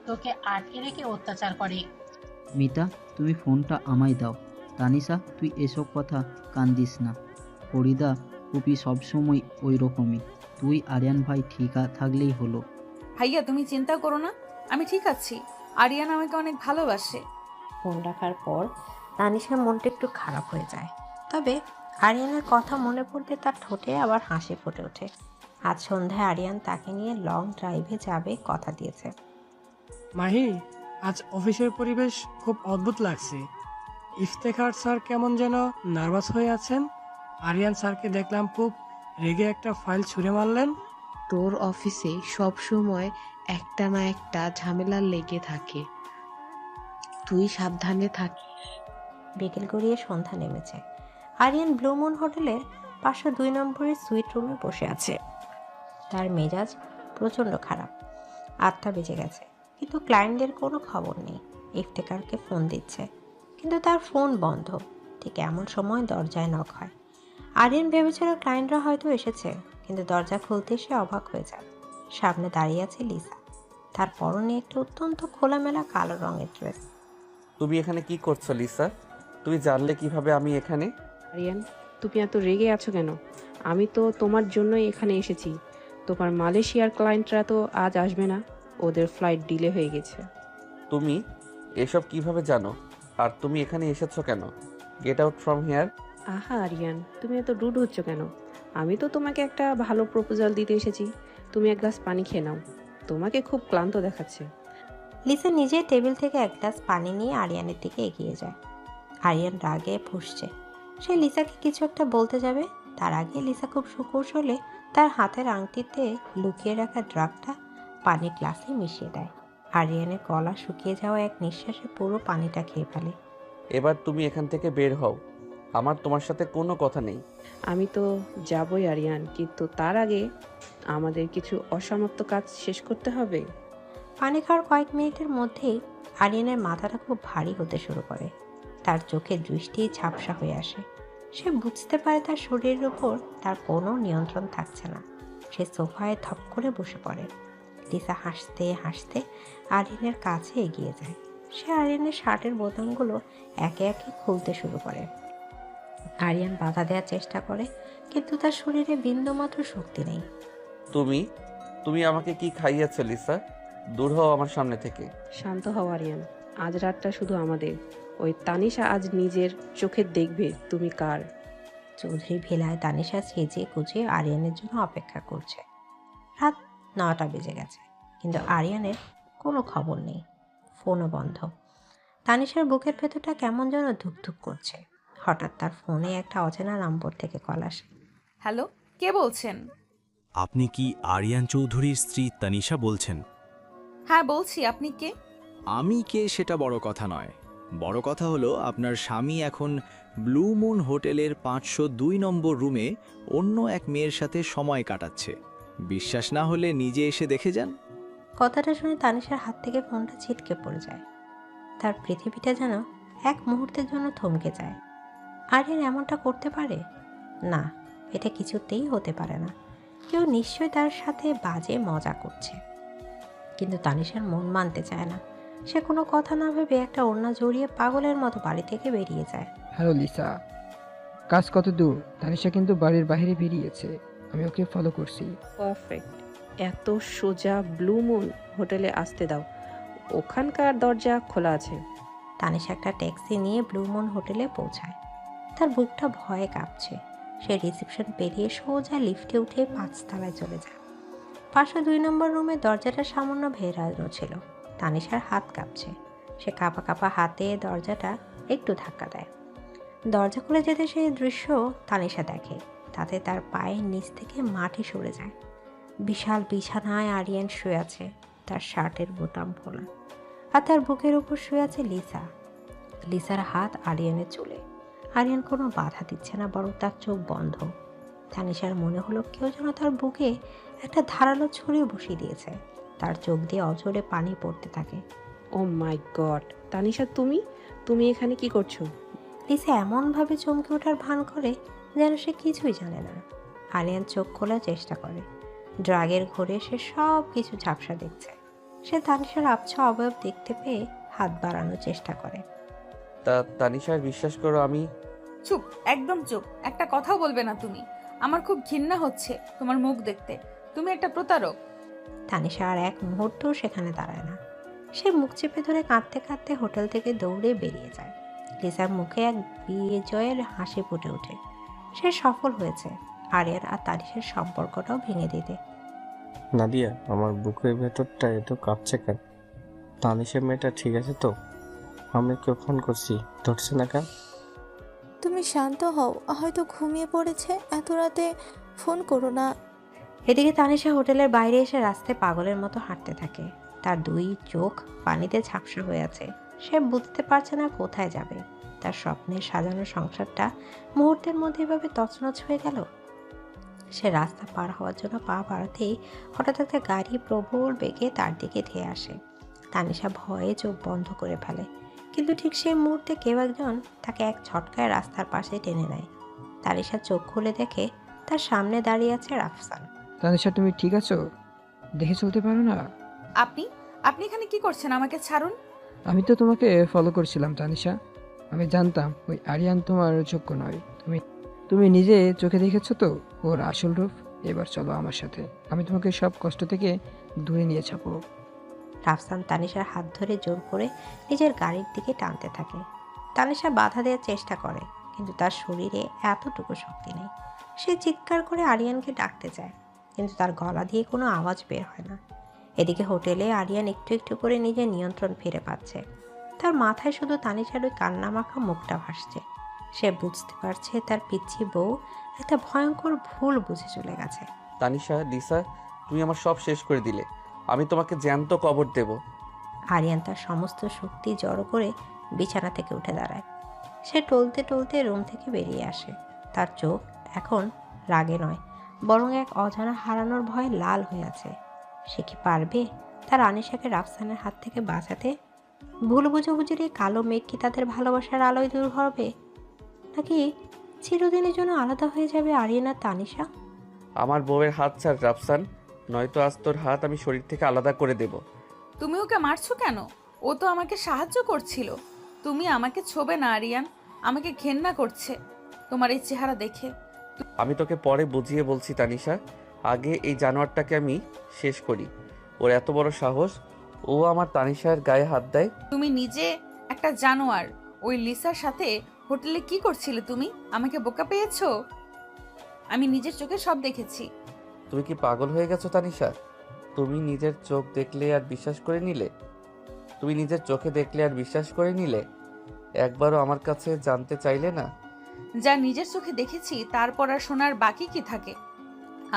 তোকে আটকে রেখে অত্যাচার করে। মিতা, তুমি ফোনটা আমায় দাও। তানিশা, তুই এসব কথা কান দিস না। ফরিদা পুপি সবসময় ওই রকমই। তুই আরিয়ান ভাই ঠিক থাকলেই হলো। ভাইয়া তুমি চিন্তা করো না, আমি ঠিক আছি। আরিয়ান আমাকে অনেক ভালোবাসে। ফোন রাখার পর তানিশার মনটা একটু খারাপ হয়ে যায়। তবে আরিয়ানের কথা মনে পড়তে তার ঠোঁটে আবার হাসি ফুটে ওঠে। আজ সন্ধ্যায় আরিয়ান তাকে নিয়ে লং ড্রাইভে যাবে কথা দিয়েছে। মাহি, আজ অফিসের পরিবেশ খুব অদ্ভুত লাগছে। ইফতেখার স্যার কেমন যেন নার্ভাস হয়ে আছেন। আরিয়ান স্যারকে দেখলাম খুব রেগে একটা ফাইল ছুঁড়ে মারলেন। তোর অফিসে সব সময় একটা না একটা ঝামেলা লেগে থাকে, তুই সাবধানে থাকিস। বিকেল গড়িয়ে সন্ধ্যা নেমেছে। আরিয়ান ব্লু মুন হোটেলের 502 নম্বরের সুইট রুমে বসে আছে। তার মেজাজ প্রচণ্ড খারাপ। 8টা বেজে গেছে, কিন্তু ক্লায়েন্টদের কোনো খবর নেই। ইফতেখারকে ফোন দিচ্ছে, কিন্তু তার ফোন বন্ধ। ঠিক এমন সময় দরজায় নক হয়। আরিয়ান ভেবেছিল ক্লায়েন্টরা হয়তো এসেছে, কিন্তু দরজা খুলতে সে অবাক হয়ে যায়। সামনে দাঁড়িয়ে আছে লিসা। তার পরনে একটা অত্যন্ত খোলামেলা কালো রঙের ড্রেস। তুমি এখানে কি করছো লিসা? তুমি জানলে কিভাবে আমি এখানে? আরিয়ান, তুমি এত রেগে আছো কেন? আমি তো তোমার জন্যই এখানে এসেছি। তোমার মালয়েশিয়ার ক্লায়েন্টরা তো আজ আসবে না, ওদের ফ্লাইট ডিলে হয়ে গেছে। তুমি এসব কিভাবে জানো? আর তুমি এখানে এসেছো কেন? Get out from here. আহা আরিয়ান, তুমি এত রুড হচ্ছ কেন? আমি তো তোমাকে একটা ভালো প্রপোজাল দিতে এসেছি। তুমি এক গ্লাস পানি খেয়ে নাও, তোমাকে খুব ক্লান্ত দেখাচ্ছে। লিসা নিজে টেবিল থেকে এক গ্লাস পানি নিয়ে আরিয়ানের দিকে এগিয়ে যায়। আরিয়ান রাগে ফুঁসছে। সে লিসাকে কিছু একটা বলতে যাবে, তার আগে লিসা খুব সুকৌশলে তার হাতের আংটিতে লুকিয়ে রাখা ড্রাগটা পানির গ্লাসে মিশিয়ে দেয়। আরিয়ানের গলা শুকিয়ে যাওয়া এক নিঃশ্বাসে পুরো পানিটা খেয়ে ফেলে। এবার তুমি এখান থেকে বের হও, আমার তোমার সাথে কোনো কথা নেই। আমি তো যাবই আরিয়ান, কিন্তু তার আগে আমাদের কিছু অসমাপ্ত কাজ শেষ করতে হবে। পানি খাওয়ার কয়েক মিনিটের মধ্যেই আরিয়ানের মাথাটা খুব ভারী হতে শুরু করে। তার চোখের দৃষ্টি ঝাপসা হয়ে আসে। সে বুঝতে পারে তার শরীরের উপর তার কোনো নিয়ন্ত্রণ থাকছে না। সে সোফায় ধপ করে বসে পড়ে। লিসা হাসতে হাসতে আরিয়ানের কাছে এগিয়ে যায়। সে আরিয়ানের শার্টের বোতামগুলো একে একে খুলতে শুরু করে। আরিয়ান বাধা দেওয়ার চেষ্টা করে, কিন্তু তার শরীরে বিন্দুমাত্র শক্তি নেই। তুমি তুমি আমাকে কি খাইয়েছো লিসা? দূর হও আমার সামনে থেকে। শান্ত হও আরিয়ান, আজ রাতটা শুধু আমাদের। ওই তানিশা আজ নিজের চোখে দেখবে তুমি কার। চৌধুরী ভিলায় তানিশা সেজে গুজে আরিয়ানের জন্য অপেক্ষা করছে। রাত 9টা বেজে গেছে, কিন্তু আরিয়ানের কোনো খবর নেই, ফোনও বন্ধ। তানিশার বুকের ভেতরটা কেমন যেন ধুকধুক করছে। হঠাৎ তার ফোনে একটা অচেনা নম্বর থেকে কল আসে। হ্যালো, কে বলছেন? আপনি কি আরিয়ান চৌধুরীর স্ত্রী তানিশা বলছেন? হ্যাঁ বলছি, আপনি কে? আমি কে সেটা বড় কথা নয়, বড় কথা হলো আপনার স্বামী এখন ব্লু মুন হোটেলের 502 নম্বর রুমে অন্য এক মেয়ের সাথে সময় কাটাচ্ছে। বিশ্বাস না হলে নিজে এসে দেখে যান। কথাটা শুনে তানিশার হাত থেকে ফোনটা ছিটকে পড়ে যায়। তার পৃথিবীটা যেন এক মুহূর্তের জন্য থমকে যায়। আরিয়ান এমনটা করতে পারে না, এটা কিছুতেই হতে পারে না। কেউ নিশ্চয়ই তার সাথে বাজে মজা করছে। কিন্তু তানিশার মন মানতে চায় না। সে কোনো কথা না ভেবে একটা ওড়না জড়িয়ে পাগলের মতো বাড়ি থেকে বেরিয়ে যায়। হ্যালো লিসা, কাজ কত দূর? তানিশা কিন্তু বাড়ির বাইরে বেরিয়েছে, আমি ওকে ফলো করছি। পারফেক্ট, এত সোজা ব্লু মুন হোটেলে আসতে দাও, ওখানকার দরজা খোলা আছে। তানিশা একটা ট্যাক্সি নিয়ে ব্লু মুন হোটেলে পৌঁছায়। তার বুকটা ভয়ে কাঁপছে। সে রিসেপশন পেরিয়ে সোজা লিফটে উঠে 5 তলায় চলে যায়। 502 নম্বর রুমে দরজাটা সামান্য ভেড়ানো ছিল। তানিশার হাত কাঁপছে। সে কাঁপা কাঁপা হাতে দরজাটা একটু ধাক্কা দেয়। দরজা খুলে যেতে সেই দৃশ্য তানিশা দেখে। তাতে তার পায়ের নিচ থেকে মাটি সরে যায়। বিশাল বিছানায় আরিয়ান শুয়ে আছে, তার শার্টের বোতাম খোলা, আর তার বুকের উপর শুয়ে আছে লিসা। লিসার হাত আরিয়ানের চুলে। আরিয়ান কোনো বাধা দিচ্ছে না, বরং তার চোখ বন্ধ। তানিশার মনে হলো কেউ যেন তার বুকে একটা ধারালো ছুরি বসিয়ে দিয়েছে। তার চোখ দিয়ে অঝরে পানি পড়তে থাকে। ও মাই গড, তানিশা তুমি তুমি এখানে কি করছো? লিসা এমনভাবে চমকে ওঠার ভান করে যেন সে কিছুই জানে না। আরিয়ান চোখ খোলার চেষ্টা করে। ড্রাগের ঘোরে সে সব কিছু ঝাপসা দেখছে। সে তানিশার আবছা অবয়ব দেখতে পেয়ে হাত বাড়ানোর চেষ্টা করে। তানিশার বিশ্বাস করো আমি। চুপ, একদম চুপ, একটা কথাও বলবে না তুমি। আমার খুব ঘৃণা হচ্ছে তোমার মুখ দেখতে। তুমি একটা প্রতারক। তানিশা আর এক মুহূর্ত সেখানে দাঁড়ায় না। সে মুখ চেপে ধরে কাঁদতে কাঁদতে হোটেল থেকে দৌড়ে বেরিয়ে যায়। লিসার মুখে এক বিজয়ের হাসি ফুটে ওঠে। সে সফল হয়েছে আরিয়ান আর তানিশার সম্পর্কটাও ভেঙে দিতে। নাদিয়া, আমার বুকের ভেতরটা এত কাঁপছে কেন? তানিশা মেয়েটা ঠিক আছে তো? আমি ওকে ফোন করছি, ধরছে না কেন? তুমি শান্ত হও, হয়তো ঘুমিয়ে পড়েছে। এত রাতে ফোন করো না। এদিকে তানিশা হোটেলের বাইরে এসে রাস্তায় পাগলের মতো হাঁটতে থাকে। তার 2 চোখ পানিতে ঝাপসা হয়ে আছে। সে বুঝতে পারছে না কোথায় যাবে। তার স্বপ্নের সাজানো সংসারটা মুহূর্তের মধ্যে এভাবে তছনছ হয়ে গেল। সে রাস্তা পার হওয়ার জন্য পা বাড়াতেই হঠাৎ একটা গাড়ি প্রবল বেগে তার দিকে ধেয়ে আসে। তানিশা ভয়ে চোখ বন্ধ করে ফেলে, কিন্তু ঠিক সেই মুহূর্তে কেউ একজন তাকে এক ঝটকায় রাস্তার পাশে টেনে নেয়। তানিশা চোখ খুলে দেখে তার সামনে দাঁড়িয়ে আছে রাফসান। তানিশা, তুমি ঠিক আছো? দেখে চলতে পারো না? আপনি আপনি এখানে কি করছেন? আমাকে ছাড়ুন। আমি তো তোমাকে ফলো করছিলাম তানিশা। আমি জানতাম ওই আরিয়ান তোমার যোগ্য নয়। তুমি নিজে চোখে দেখেছো তো ওর আসল রূপ। এবার চলো আমার সাথে, আমি তোমাকে সব কষ্ট থেকে দূরে নিয়ে যাবো। রাফসান তানিশার হাত ধরে জোর করে নিজের গাড়ির দিকে টানতে থাকে। তানিশা বাধা দেওয়ার চেষ্টা করে, কিন্তু তার শরীরে এতটুকু শক্তি নেই। সে চিৎকার করে আরিয়ানকে ডাকতে চায়, কিন্তু তার গলা দিয়ে কোনো আওয়াজ বের হয় না। এদিকে হোটেলে আরিয়ান একটু একটু করে নিজের নিয়ন্ত্রণ ফিরে পাচ্ছে। তার মাথায় শুধু তানিশার ওই কান্নামাখা মুখটা ভাসছে। সে বুঝতে পারছে তার পিচ্ছি বউ একটা ভয়ঙ্কর ভুল বুঝে চলে গেছে। তানিশা, লিসা, তুমি আমার সব শেষ করে দিলে। আমি তোমাকে জ্যান্ত কবর দেব। আরিয়ান তার সমস্ত শক্তি জড়ো করে বিছানা থেকে উঠে দাঁড়ায়। সে টলতে টলতে রুম থেকে বেরিয়ে আসে। তার চোখ এখন রাগে নয়, বরং এক অজানা হারানোর ভয়ে লাল হয়ে আছে। সে কি পারবে তার আনিশাকে রাফসানের হাত থেকে বাঁচাতে? ভুল বুঝাবুঝির এই কালো মেঘ কি তাদের ভালোবাসার আলোয় দূর হবে, নাকি চিরদিনের জন্য আলাদা হয়ে যাবে আরিয়ান আর তানিশা? আমার বউয়ের হাত ছাড় রাফসান, নয়তো আজ তোর হাত আমি শরীর থেকে আলাদা করে দেব। তুমি ওকে মারছো কেন? ও তো আমাকে সাহায্য করছিল। তুমি আমাকে ছোবে না আরিয়ান, আমাকে ঘেন্না করছে। তোমার এই চেহারা দেখে। আমি তোকে পরে বুঝিয়ে বলছি তানিশা, আগে এই জানোয়ারটাকে আমি শেষ করি। ওর এত বড় সাহস, ও আমার তানিশার গায়ে হাত দেয়। তুমি নিজে একটা জানোয়ার। ওই লিসার সাথে হোটেলে কি করছিলে তুমি? আমাকে বোকা পেয়েছো? আমি নিজের চোখে সব দেখেছি। তুমি কি পাগল হয়ে গেছো তানিশা? তুমি নিজের চোখ দেখলে আর বিশ্বাস করে নিলে? তুমি নিজের চোখে দেখলে আর বিশ্বাস করে নিলে? একবারও আমার কাছে জানতে চাইলে না? যা নিজের চোখে দেখেছি তারপর আর শোনার বাকি কি থাকে?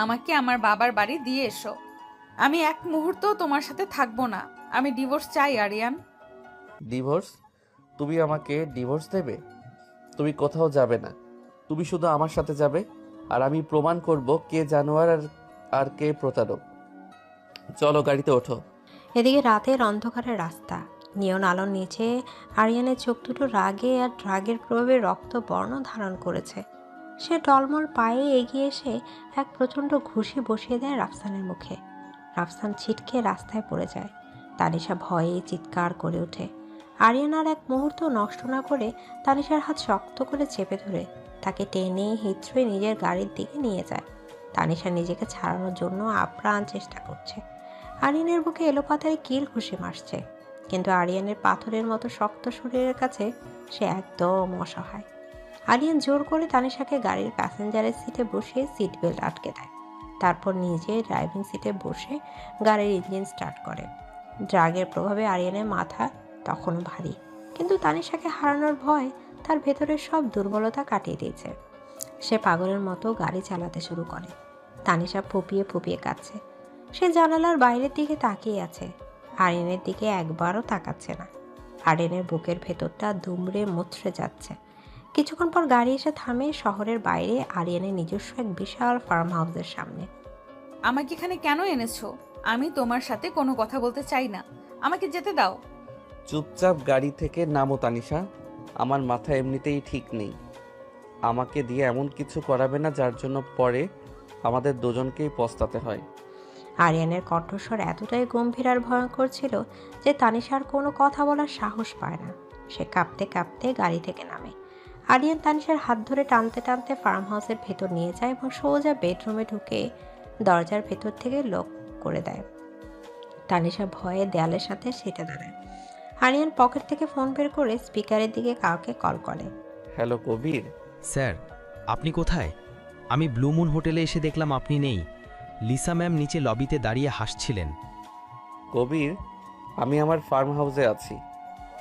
আমাকে আমার বাবার বাড়ি দিয়ে এসো। আমি এক মুহূর্ত তোমার সাথে থাকবো না। আমি ডিভোর্স চাই আরিয়ান। ডিভোর্স? তুমি আমাকে ডিভোর্স দেবে? তুমি কোথাও যাবে না, তুমি শুধু আমার সাথে যাবে, আর আমি প্রমাণ করব কে জানোয়ার আর কে প্রতারক। চলো গাড়িতে ওঠো। এদিকে রাতের অন্ধকারের রাস্তা, নিয়ন আলোর নিচে আরিয়ানের চোখ দুটো রাগে আর ড্রাগের প্রভাবে রক্ত বর্ণ ধারণ করেছে। সে টলমল পায়ে এগিয়ে এসে এক প্রচণ্ড ঘুষি বসিয়ে দেয় রাফসানের মুখে। রাফসান ছিটকে রাস্তায় পড়ে যায়। তানিশা ভয়ে চিৎকার করে ওঠে। আরিয়ান আর এক মুহূর্ত নষ্ট না করে তানিশার হাত শক্ত করে চেপে ধরে তাকে টেনে হিঁচড়ে নিজের গাড়ির দিকে নিয়ে যায়। তানিশা নিজেকে ছাড়ানোর জন্য আপ্রাণ চেষ্টা করছে। আরিয়ানের বুকে এলোপাতাড়ি কিল ঘুষি মারছে, কিন্তু আরিয়ানের পাথরের মতো শক্ত শরীরের কাছে সে একদম অসহায়। আরিয়ান জোর করে তানিশাকে গাড়ির প্যাসেঞ্জারের সিটে বসিয়ে সিট বেল্ট আটকে দেয়। তারপর নিজে ড্রাইভিং সিটে বসে গাড়ির ইঞ্জিন স্টার্ট করে। ড্রাগের প্রভাবে আরিয়ানের মাথা তখনও ভারী, কিন্তু তানিশাকে হারানোর ভয় তার ভেতরের সব দুর্বলতা কাটিয়ে দিয়েছে। সে পাগলের মতো গাড়ি চালাতে শুরু করে। তানিশা ফুপিয়ে ফুপিয়ে কাঁদছে। সে জানালার বাইরের দিকে তাকিয়ে আছে, আরিয়ানের দিকে একবারও তাকাচ্ছে না। আরিয়ানের বুকের ভেতরটা দুমড়ে মুচড়ে যাচ্ছে। কিছুক্ষণ পর গাড়ি এসে থামে শহরের বাইরে আরিয়ানের নিজস্ব এক বিশাল ফার্ম হাউসের সামনে। আমাকে এখানে কেন এনেছো? আমি তোমার সাথে কোনো কথা বলতে চাই না। আমাকে যেতে দাও। চুপচাপ গাড়ি থেকে নামো তানিশা, আমার মাথা এমনিতেই ঠিক নেই। আমাকে দিয়ে এমন কিছু করাবে না যার জন্য পরে আমাদের দুজনকেই পস্তাতে হয়। আরিয়ানের কণ্ঠস্বর এতটাই গম্ভীর আর ভয়ঙ্কর ছিল যে তানিশার কোনো কথা বলার সাহস পায় না। সে কাঁপতে কাঁপতে গাড়ি থেকে নামে। আরিয়ান তানিশার হাত ধরে টানতে টানতে ফার্ম হাউসের ভেতর নিয়ে যায় এবং সোজা বেডরুমে ঢুকে দরজার ভেতর থেকে লক করে দেয়। তানিশা ভয়ে দেয়ালের সাথে সেটে দাঁড়ায়। আরিয়ান পকেট থেকে ফোন বের করে স্পিকারের দিকে কাউকে কল করে। হ্যালো কবির। স্যার, আপনি কোথায়? আমি ব্লু মুন হোটেলে এসে দেখলাম আপনি নেই। লিসা ম্যাম নিচে লবিতে দাঁড়িয়ে হাসছিলেন। কবির, আমি আমার ফার্ম হাউসে আছি।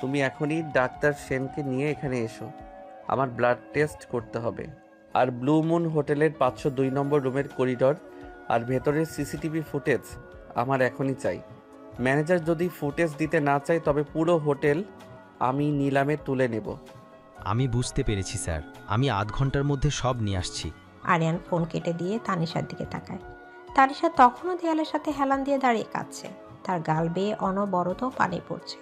তুমি এখনই ডাক্তার সেনকে নিয়ে এখানে এসো, আমার ব্লাড টেস্ট করতে হবে। আর ব্লু মুন হোটেলের 502 নম্বর রুমের করিডর আর ভেতরের সিসিটিভি ফুটেজ আমার এখনই চাই। ম্যানেজার যদি ফুটেজ দিতে না চায় তবে পুরো হোটেল আমি নিলামে তুলে নেব। আমি বুঝতে পেরেছি স্যার, আমি আধ ঘন্টার মধ্যে সব নিয়ে আসছি। আরিয়ান ফোন কেটে দিয়ে তানিশার দিকে তাকায়। তানিশা তখনও দেয়ালের সাথে হেলান দিয়ে দাঁড়িয়ে কাঁদছে। তার গাল বেয়ে অনবরত পানি পড়ছে।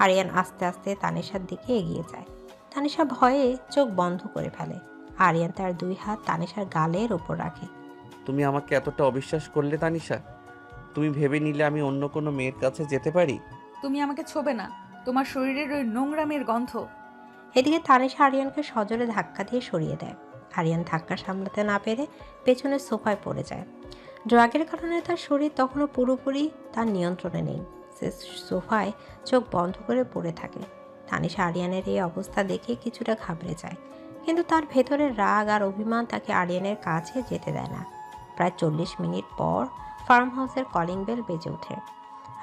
আরিয়ান আস্তে আস্তে তানিশার দিকে এগিয়ে যায়। তানিশা ভয়ে চোখ বন্ধ করে ফেলে। আরিয়ান তার দুই হাত তানিশার গালের উপর রাখে। তুমি আমাকে এতটা অবিশ্বাস করলে তানিশা? তুমি ভেবে নিলে আমি অন্য কোনো মেয়ের কাছে যেতে পারি? তুমি আমাকে ছোবে না, তোমার শরীরের ওই নোংরামের গন্ধ। এদিকে তানিশা আরিয়ানকে সজোরে ধাক্কা দিয়ে সরিয়ে দেয়। আরিয়ান ধাক্কা সামলাতে না পেরে পেছনের সোফায় পড়ে যায়। ড্রাগের কারণে তার শরীর তখনও পুরোপুরি তার নিয়ন্ত্রণে নেই। সে সোফায় চোখ বন্ধ করে পড়ে থাকে। তানিশা আরিয়ানের এই অবস্থা দেখে কিছুটা ঘাবড়ে যায়, কিন্তু তার ভেতরের রাগ আর অভিমান তাকে আরিয়ানের কাছে যেতে দেয় না। প্রায় 40 মিনিট পর ফার্ম হাউসের কলিং বেল বেজে ওঠে।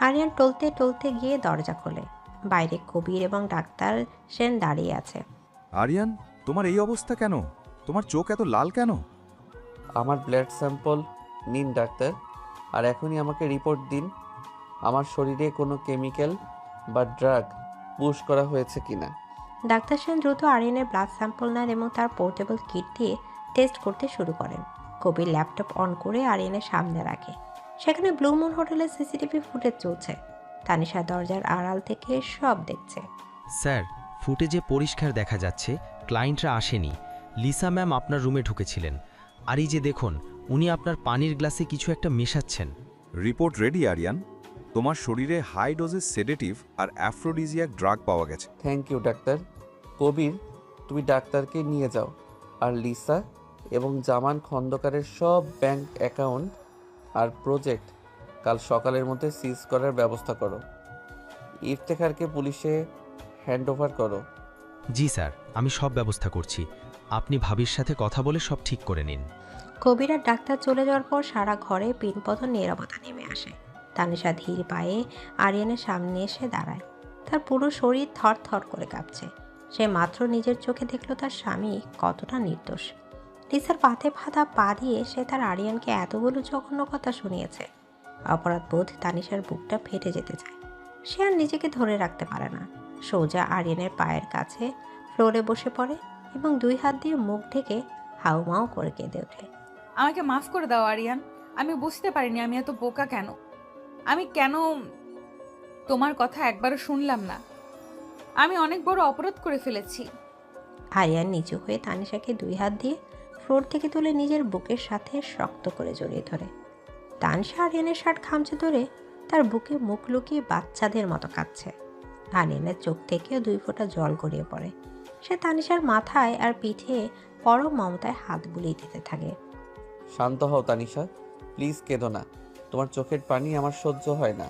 আরিয়ান টলতে টলতে গিয়ে দরজা খোলে। বাইরে কবির এবং ডাক্তার সেন দাঁড়িয়ে আছে। আরিয়ান, তোমার এই অবস্থা কেন? তোমার চোখ এত লাল কেন? আমার ব্লাড স্যাম্পল নিন ডাক্তার, আর এখনই আমাকে রিপোর্ট দিন আমার শরীরে কোনো কেমিক্যাল বা ড্রাগ পুশ করা হয়েছে কিনা। ডাক্তার সেন দ্রুত আরিয়ানের ব্লাড স্যাম্পল নেন এবং তার পোর্টেবল কিট দিয়ে টেস্ট করতে শুরু করেন। কবির ল্যাপটপ অন করে আরিয়ানের সামনে রাখে। সেখানে ব্লু মুন হোটেলের সিসিটিভি ফুটেজ চলছে। তানিশা দরজার আড়াল থেকে সব দেখছে। স্যার, ফুটেজে পরিষ্কার দেখা যাচ্ছে ক্লায়েন্টরা আসেনি। লিসা ম্যাম আপনার রুমে ঢুকেছিলেন। আর এই যে দেখুন, উনি আপনার পানির গ্লাসে কিছু একটা মেশাচ্ছেন। Report ready Aryan. তোমার শরীরে হাই ডোজের সেডেটিভ আর অ্যাফ্রোডিজিয়াক ড্রাগ পাওয়া গেছে। Thank you doctor. কবির, তুমি ডাক্তারকে নিয়ে যাও আর লিসা এবং জামান খন্দকারের সব ব্যাংক অ্যাকাউন্ট আর প্রজেক্ট কাল সকালের মধ্যে সিজ করার ব্যবস্থা করো। ইফতেখারকে পুলিশে হ্যান্ডওভার করো। জি স্যার, আমি সব ব্যবস্থা করছি। আপনি ভাবির সাথে কথা বলে সব ঠিক করে নিন। কবির আর ডাক্তার চলে যাওয়ার পর সারা ঘরে পিনপতন নীরবতা নেমে আসে। তানিশা ধীর পায়ে আরিয়ানের সামনে এসে দাঁড়ায়। তার পুরো শরীর থর থর করে কাঁপছে। সে মাত্র নিজের চোখে দেখলো তার স্বামী কতটা নির্দোষ। লিসার পাতে ফাঁদা পা দিয়ে সে তার আরিয়ানকে এতগুলো জঘন্য কথা শুনিয়েছে। অপরাধ বোধ তানিশার বুকটা ফেটে যেতে চায়। সে আর নিজেকে ধরে রাখতে পারে না। সোজা আরিয়ানের পায়ের কাছে ফ্লোরে বসে পড়ে এবং 2 হাত দিয়ে মুখ ঢেকে হাউমাউ করে কেঁদে ওঠে। আমাকে মাফ করে দাও আরিয়ান। আমি বুঝতে পারিনি আমি এত বোকা কেন। আমি কেন তোমার কথা একবারও শুনলাম না। আমি অনেক বড় অপরাধ করে ফেলেছি। আরিয়ান নিচু হয়ে তানিশাকে 2 হাত দিয়ে ফ্লোর থেকে তুলে নিজের বুকের সাথে শক্ত করে জড়িয়ে ধরে। তানিশা আরিয়ানের শার্ট খামচে ধরে তার বুকে মুখ লুকিয়ে বাচ্চাদের মতো কাঁদছে। আরিয়ানের চোখ থেকে 2 ফোঁটা জল গড়িয়ে পড়ে। সে তানিশার মাথায় আর পিঠে পরম মমতায় হাত বুলিয়ে দিতে থাকে। শান্ত হও তানিশা, প্লিজ কেঁদো না। তোমার চোখের পানি আমার সহ্য হয় না।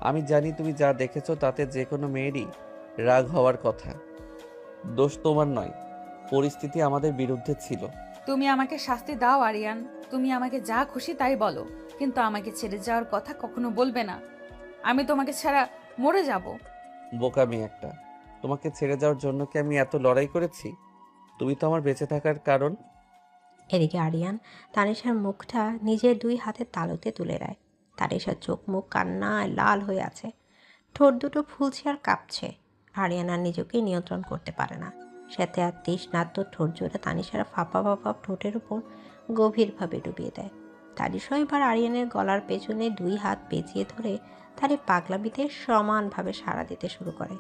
আমি জানি তুমি যা দেখেছো তাতে যে কোনো মেয়েরই রাগ হওয়ার কথা। দোষ তোমার নয়, পরিস্থিতি আমাদের বিরুদ্ধে ছিল। তুমি আমাকে শাস্তি দাও আরিয়ান। তুমি আমাকে যা খুশি তাই বলো, কিন্তু আমাকে ছেড়ে যাওয়ার কথা কখনো বলবে না। আমি তোমাকে ছাড়া মরে যাব। বোকামি একটা। তোমাকে ছেড়ে যাওয়ার জন্য কি আমি এত লড়াই করেছি? তুমি তো আমার বেঁচে থাকার কারণ। এদিকে আরিয়ান তানিশার মুখটা নিজের 2 হাতের তালুতে তুলে দেয়। তানিশার চোখ মুখ কান্নায় লাল হয়ে আছে। ঠোঁট দুটো ফুলছে আর কাঁপছে। আরিয়ান আর নিজেকে নিয়ন্ত্রণ করতে পারে না। সাথে আর তৃষ্ণার্ত ঠোঁট জোড়ে তানিশার ফাঁপা ফাঁপা ঠোঁটের উপর গভীরভাবে ডুবিয়ে দেয়। তানিশা এবার আরিয়ানের গলার পেছনে 2 হাত পেঁচিয়ে ধরে তার এই পাগলামিতে সমানভাবে সাড়া দিতে শুরু করে।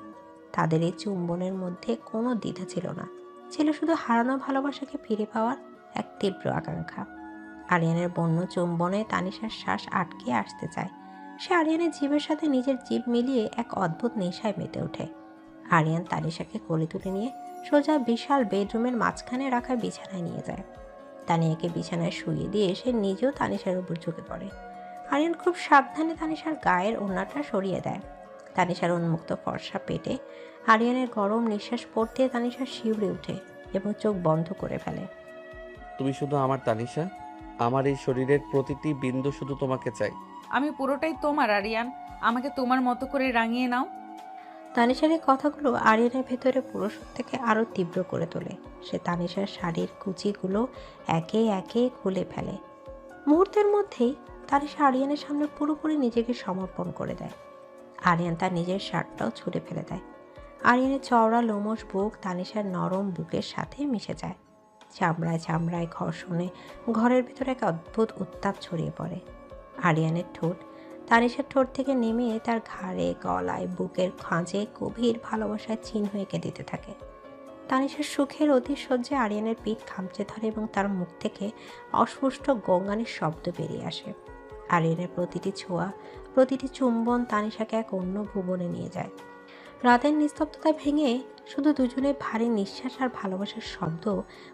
তাদের এই চুম্বনের মধ্যে কোনো দ্বিধা ছিল না, ছিল শুধু হারানো ভালোবাসাকে ফিরে পাওয়ার এক তীব্র আকাঙ্ক্ষা। আরিয়ানের বন্য চুম্বনে তানিশার শ্বাস আটকে আসতে চায়। সে আরিয়ানের জীবের সাথে নিজের জীব মিলিয়ে এক অদ্ভুত নেশায় মেতে ওঠে। আরিয়ান তানিশাকে কোলে তুলে নিয়ে সোজা বিশাল বেডরুমের মাঝখানে রাখা বিছানায় নিয়ে যায়। তানিয়াকে বিছানায় শুইয়ে দিয়ে সে নিজেও তানিশার উপর ঝুঁকে পড়ে। আরিয়ান খুব সাবধানে তানিশার গায়ের ওড়নাটা সরিয়ে দেয়। তানিশার উন্মুক্ত ফর্সা পেটে আরিয়ানের গরম নিঃশ্বাস পড়তে তানিশার শিউরে ওঠে এবং চোখ বন্ধ করে ফেলে। তুমি শুধু আমার তানিশা, আমার এই শরীরের প্রতিটি বিন্দু শুধু তোমাকে চাই। আমি পুরোটাই তোমার আরিয়ান। আমাকে তোমার মতো করে রাঙিয়ে নাও। তানিশার এই কথাগুলো আরিয়ানের ভেতরে পুরুষত্ব থেকে আরও তীব্র করে তোলে। সে তানিশার শাড়ির কুচিগুলো একে একে খুলে ফেলে। মুহূর্তের মধ্যেই তানিশা আরিয়ানের সামনে পুরোপুরি নিজেকে সমর্পণ করে দেয়। আরিয়ান তার নিজের শার্টটাও ছুঁড়ে ফেলে দেয়। আরিয়ানের চওড়া লোমশ বুক তানিশার নরম বুকের সাথে মিশে যায়। চামড়ায় চামড়ায় ঘর্ষণে ঘরের ভিতরে এক অদ্ভুত উত্তাপ ছড়িয়ে পড়ে। আরিয়ানের ঠোঁট তানিশার ঠোঁট থেকে নেমে তার ঘাড়ে, গলায়, বুকের খাঁজে গভীর ভালোবাসায় চিহ্ন এঁকে দিতে থাকে। তানিশার সুখের অতিশয্যে আরিয়ানের পিঠ খামচে ধরে এবং তার মুখ থেকে অস্পষ্ট গঙ্গানের শব্দ বেরিয়ে আসে। আরিয়ানের প্রতিটি ছোঁয়া, প্রতিটি চুম্বন তানিশাকে এক অন্য ভুবনে নিয়ে যায়। রাতের নিস্তব্ধতা ভেঙে শুধু দুজনের ভারী নিঃশ্বাস আর ভালোবাসার শব্দ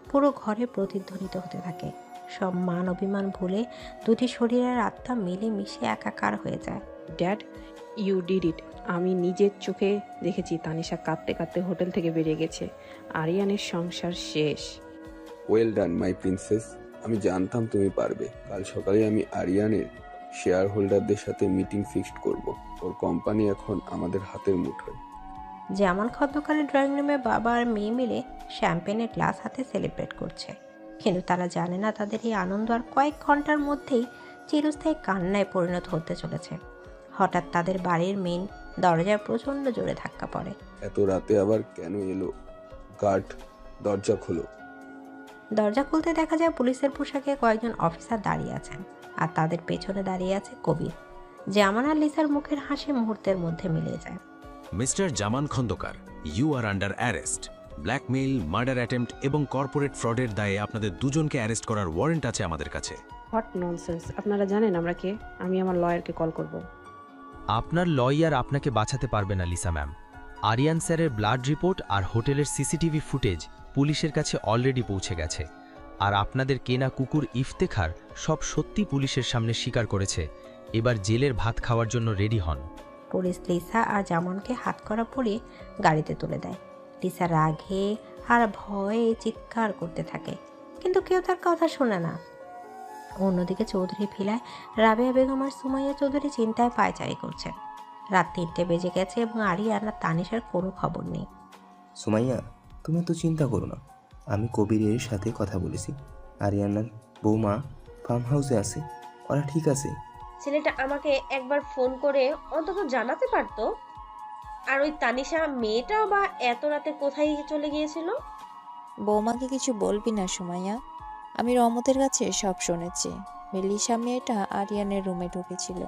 পুরো ঘরে প্রতিধ্বনিত হতে থাকে। সব মান অভিমান ভুলে দুটি শরীরের আত্মা মিলে মিশে একাকার হয়ে যায়। Dad, you did it. আমি নিজের চোখে দেখেছি তানিশা কাঁদতে কাঁদতে হোটেল থেকে বেরিয়ে গেছে। আরিয়ানের সংসার শেষ। Well done my princess. আমি জানতাম তুমি পারবে। কাল সকালে আমি আরিয়ানের শেয়ার হোল্ডারদের সাথে মিটিং ফিক্সড করব। ওর কোম্পানি এখন আমাদের হাতের মুঠোয়। যেমন খন্দকারের ড্রয়িং রুমে বাবা আর মেয়ে মিলে শ্যাম্পেনের গ্লাস হাতে সেলিব্রেট করছে, কিন্তু তারা জানে না তাদের এই আনন্দ আর কয়েক ঘন্টার মধ্যেই চিরস্থায়ী কান্নায় পরিণত হতে চলেছে। হঠাৎ তাদের বাড়ির মেন দরজায় প্রচণ্ড জোরে ধাক্কা পড়ে। এত রাতে আবার কেন এলো? গার্ড, দরজা খোলো। দরজা খুলতে দেখা যায় পুলিশের পোশাকে কয়েকজন অফিসার দাঁড়িয়ে আছেন, আর তাদের পেছনে দাঁড়িয়ে আছে কবির। জামান আর লিসার মুখের হাসি মুহূর্তের মধ্যে মিলে যায়। Mister Zaman Khandakar, you are under arrest. Blackmail, murder attempt এবং কর্পোরেট ফ্রডের দায়ে আপনাদের দুজনকে অ্যারেস্ট করার ওয়ারেন্ট আছে আমাদের কাছে। What nonsense! আপনারা জানেন আমরা কে? আমি আমার লয়ারকে কল করব। আপনার লয়ার আপনাকে বাঁচাতে পারবে না লিসা ম্যাম। আরিয়ান স্যারের ব্লাড রিপোর্ট আর হোটেলের সিসিটিভি ফুটেজ পুলিশের কাছে অলরেডি পৌঁছে গেছে। আর আপনাদের কেনা কুকুর ইফতেখার সব সত্যি পুলিশের সামনে স্বীকার করেছে। এবার জেলের ভাত খাওয়ার জন্য রেডি হন। পুলিশ লিসা আর জামানকে হাতকড়া পরিয়ে গাড়িতে তুলে দেয়। লিসা রাগে আর ভয়ে চিৎকার করতে থাকে, কিন্তু কেউ তার কথা শোনে না। অন্যদিকে চৌধুরী ভিলায় রাবেয়া বেগম আর সুমাইয়া চৌধুরী চিন্তায় পায়চারি করছেন। রাত 3টে বেজে গেছে এবং আরিয়ান আর তানিশার কোনো খবর নেই। সুমাইয়া, তুমি তো চিন্তা করো না, আমি কবিরের সাথে কথা বলেছি। আরিয়ানার বৌমা ফার্ম হাউসে আছে, ওরা ঠিক আছে। ছেলেটা আমাকে একবার ফোন করে অন্তত জানাতে পারতো। আর ওই তানিশা মেয়েটাও বা এত রাতে কোথায় চলে গিয়েছিল? বৌমাকে কিছু বলবি না সুমাইয়া, আমি রমতের কাছে সব শুনেছি। মেলিসা মেয়েটা আরিয়ানের রুমে ঢুকেছিল।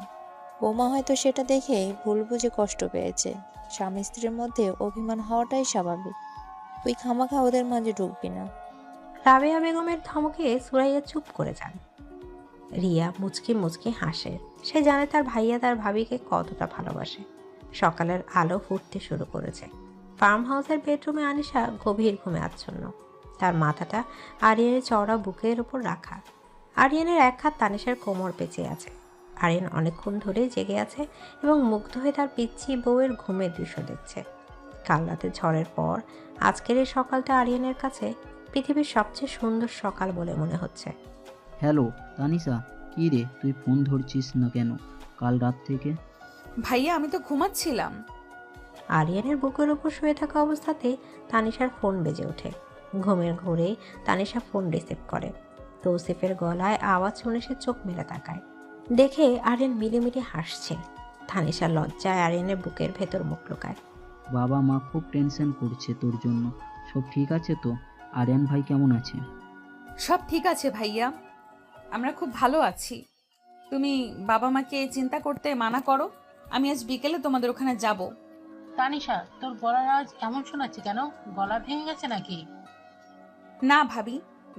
বৌমা হয়তো সেটা দেখে ভুল বুঝে কষ্ট পেয়েছে। স্বামী স্ত্রীর মধ্যে অভিমান হওয়াটাই স্বাভাবিক। তুই খামাখা ওদের মাঝে ঢুকবি না। রাবেয়া বেগমের ধমকে সুরাইয়া চুপ করে যান। রিয়া মুচকি মুচকি হাসে। সে জানে তার ভাইয়া তার ভাবিকে কতটা ভালোবাসে। সকালের আলো ফুটতে শুরু করেছে। ফার্ম হাউসের বেডরুমে আনিশা গভীর ঘুমে আচ্ছন্ন। তার মাথাটা আরিয়ানের চওড়া বুকের উপর রাখা। আরিয়ানের এক হাত তানিশার কোমর পেঁচিয়ে আছে। আরিয়ান অনেকক্ষণ ধরে জেগে আছে এবং মুগ্ধ হয়ে তার পিচ্ছি বউয়ের ঘুমের দৃশ্য দেখছে। কাল রাতে ঝড়ের পর আজকের এই সকালটা আরিয়ানের কাছে পৃথিবীর সবচেয়ে সুন্দর সকাল বলে মনে হচ্ছে। হ্যালো তানিশা, কী রে তুই ফোন ধরছিস না কেন কাল রাত থেকে? ভাইয়া আমি তো ঘুমাচ্ছিলাম। আরিয়ানের বুকের উপর শুয়ে থাকা অবস্থাতে তানিশার ফোন বেজে ওঠে। ঘুমের ঘোরে তানিশা ফোন রিসিভ করে। তৌসিফের গলায় আওয়াজ শুনে সে চোখ মেলে তাকায়। দেখে আরিয়ান মিলিমিলি হাসছে। তানিশা লজ্জায় আরিয়ানের বুকের ভেতর মুখ লুকায়। বাবা মা খুব টেনশন করছে তোর জন্য, সব ঠিক আছে তো? আরিয়ান ভাই কেমন আছে? সব ঠিক আছে ভাইয়া, আমরা খুব ভালো আছি। তুমি বাবা মাকে চিন্তা করতে মানা করো। আমি আজ বিকেলে তোমাদের ওখানে যাব। তানিশা, তোর গলার আওয়াজ এমন শোনাচ্ছে কেন? গলা ভেঙে গেছে নাকি? না ভাবি,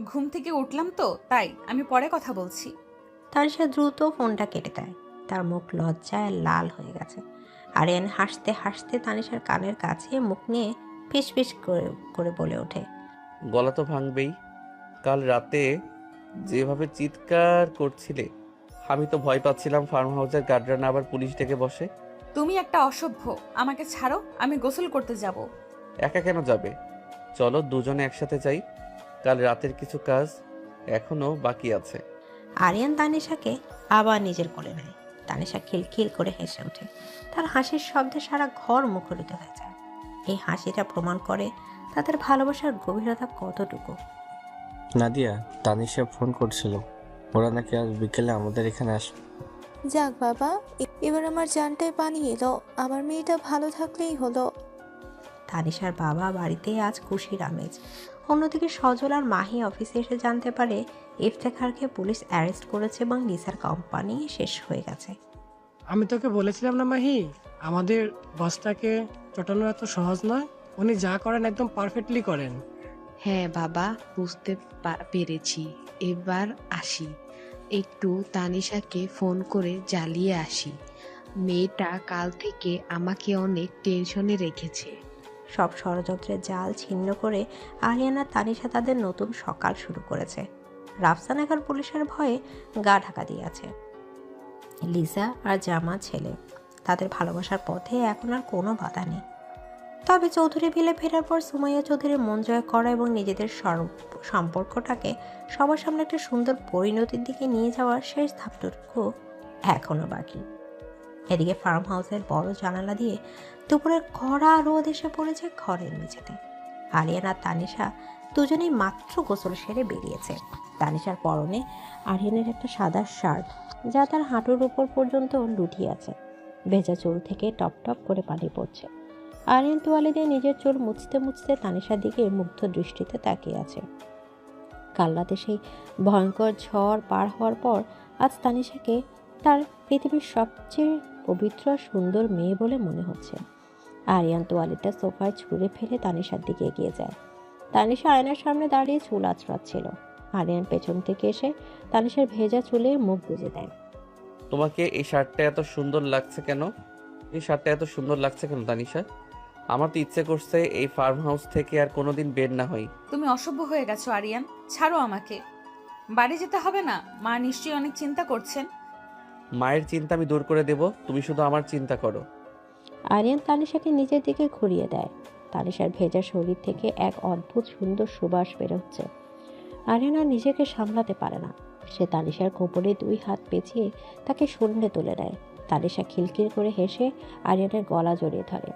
ঘুম থেকে উঠলাম তো তাই, আমি পরে কথা বলছি। তানিশা দ্রুত ফোনটা কেটে দেয়। তার মুখ লজ্জায় লাল হয়ে গেছে। আরিয়ান হাসতে হাসতে তানিশার কানের কাছে মুখ নিয়ে ফিস ফিস করে বলে ওঠে, গলা তো ভাঙবেই। কাল রাতে যেভাবে চিৎকার করছিলে, আমি তো ভয় পাচ্ছিলাম ফার্ম হাউসের গার্ডরা না আবার পুলিশ ডেকে বসে। তুমি একটা অসভ্য, আমাকে ছাড়ো, আমি গোসল করতে যাব। একা কেন যাবে? চলো দুজনে একসাথে যাই। কাল রাতের কিছু কাজ এখনো বাকি আছে। আরিয়ান তানিশাকে আবার নিজের কোলে নেয়। তানিশা খিলখিল করে হেসে ওঠে। তার হাসির শব্দে সারা ঘর মুখরিত হয়ে যায়। এই হাসিটা প্রমাণ করে তাদের ভালোবাসার গভীরতা কতটুকু। নাদিয়া, তানিশা ফোন করছিল, ওরা নাকি আজ বিকেলে আমাদের এখানে আসবে। যাক বাবা, এবার আমার জানটাই পানি এলো। আমার মেয়েটা ভালো থাকলেই হলো। তানিশার বাবা বাড়িতে আজ খুশির আমেজ। অন্যদিকে সজল আর মাহি অফিসে এসে জানতে পারে ইফতেখারকে পুলিশ অ্যারেস্ট করেছে এবং লিসার কোম্পানি শেষ হয়ে গেছে। আমি তোকে বলেছিলাম না মাহি, আমাদের বসটাকে চটানো এত সহজ নয়। উনি যা করেন একদম পারফেক্টলি করেন। হ্যাঁ বাবা, বুঝতে পেরেছি। এবার আসি, একটু তানিশাকে ফোন করে জ্বালিয়ে আসি। মেয়েটা কাল থেকে আমাকে অনেক টেনশনে রেখেছে। সব ষড়যন্ত্রের জাল ছিন্ন করে আরিয়ানা তানিশা তাদের নতুন সকাল শুরু করেছে। রাফসান এখন পুলিশের ভয়ে গা ঢাকা দিয়ে আছে। লিসা আর জামা ছেলে, তাদের ভালোবাসার পথে এখন আর কোনো বাধা নেই। তবে চৌধুরী ভিলে ফেরার পর সুমাইয়া চৌধুরীর মন জয় করা এবং নিজেদের সম্পর্কটাকে সবার সামনে একটা সুন্দর পরিণতির দিকে নিয়ে যাওয়ার শেষ ধাপটুকু এখনো বাকি। এদিকে ফার্ম হাউসের বড় জানালা দিয়ে দুপুরের কড়া রোদ এসে পড়েছে ঘরের মেঝেতে। আরিয়ান আর তানিশা দুজনেই মাত্র গোসল সেরে বেরিয়েছে। তানিশার পরনে আরিয়ানের একটা সাদা শার্ট, যা তার হাঁটুর উপর পর্যন্ত লুটিয়ে আছে। ভেজা চুল থেকে টপ টপ করে পানি পড়ছে। আরিয়ান তোয়ালে দিয়ে নিজের চুল মুছতে মুছতে তানিশার দিকে মুগ্ধ দৃষ্টিতে তাকিয়ে আছে। কাল রাতে সেই ভয়ঙ্কর ঝড় পার হওয়ার পর আজ তানিশাকে তার পৃথিবীর সবচেয়ে পবিত্র আর সুন্দর মেয়ে বলে মনে হচ্ছে। আরিয়ান তোয়ালেটা সোফায় ছুঁড়ে ফেলে তানিশার দিকে এগিয়ে যায়। তানিশা আয়নার সামনে দাঁড়িয়ে চুল আঁচড়াচ্ছিল। আরিয়ান পেছন থেকে এসে তানিশার ভেজা চুলে মুখ গুজে দেয়। তোমাকে এই শার্টটা এত সুন্দর লাগছে কেন? এই শার্টটা এত সুন্দর লাগছে কেন তানিশা? আমার তো ইচ্ছে করছে এই ফার্ম হাউস থেকে আর কোনোদিন বের না হই। তুমি অসভ্য হয়ে গেছো আরিয়ান, ছাড়ো আমাকে। বাড়ি যেতে হবে না? মা নিশ্চয়ই অনেক চিন্তা করছেন। মায়ের চিন্তা আমি দূর করে দেব, তুমি শুধু আমার চিন্তা করো। আরিয়ান তানিশাকে নিজের দিকে ঘুরিয়ে দেয়। তানিশার ভেজা শরীর থেকে এক অদ্ভুত সুন্দর সুবাস বেরোচ্ছে। আরিয়ান আর নিজেকে সামলাতে পারে না। সে তানিশার কোমরে 2 হাত পেঁচিয়ে তাকে শূন্যে তুলে দেয়। তানিশা খিলখিল করে হেসে আরিয়ানের গলা জড়িয়ে ধরে।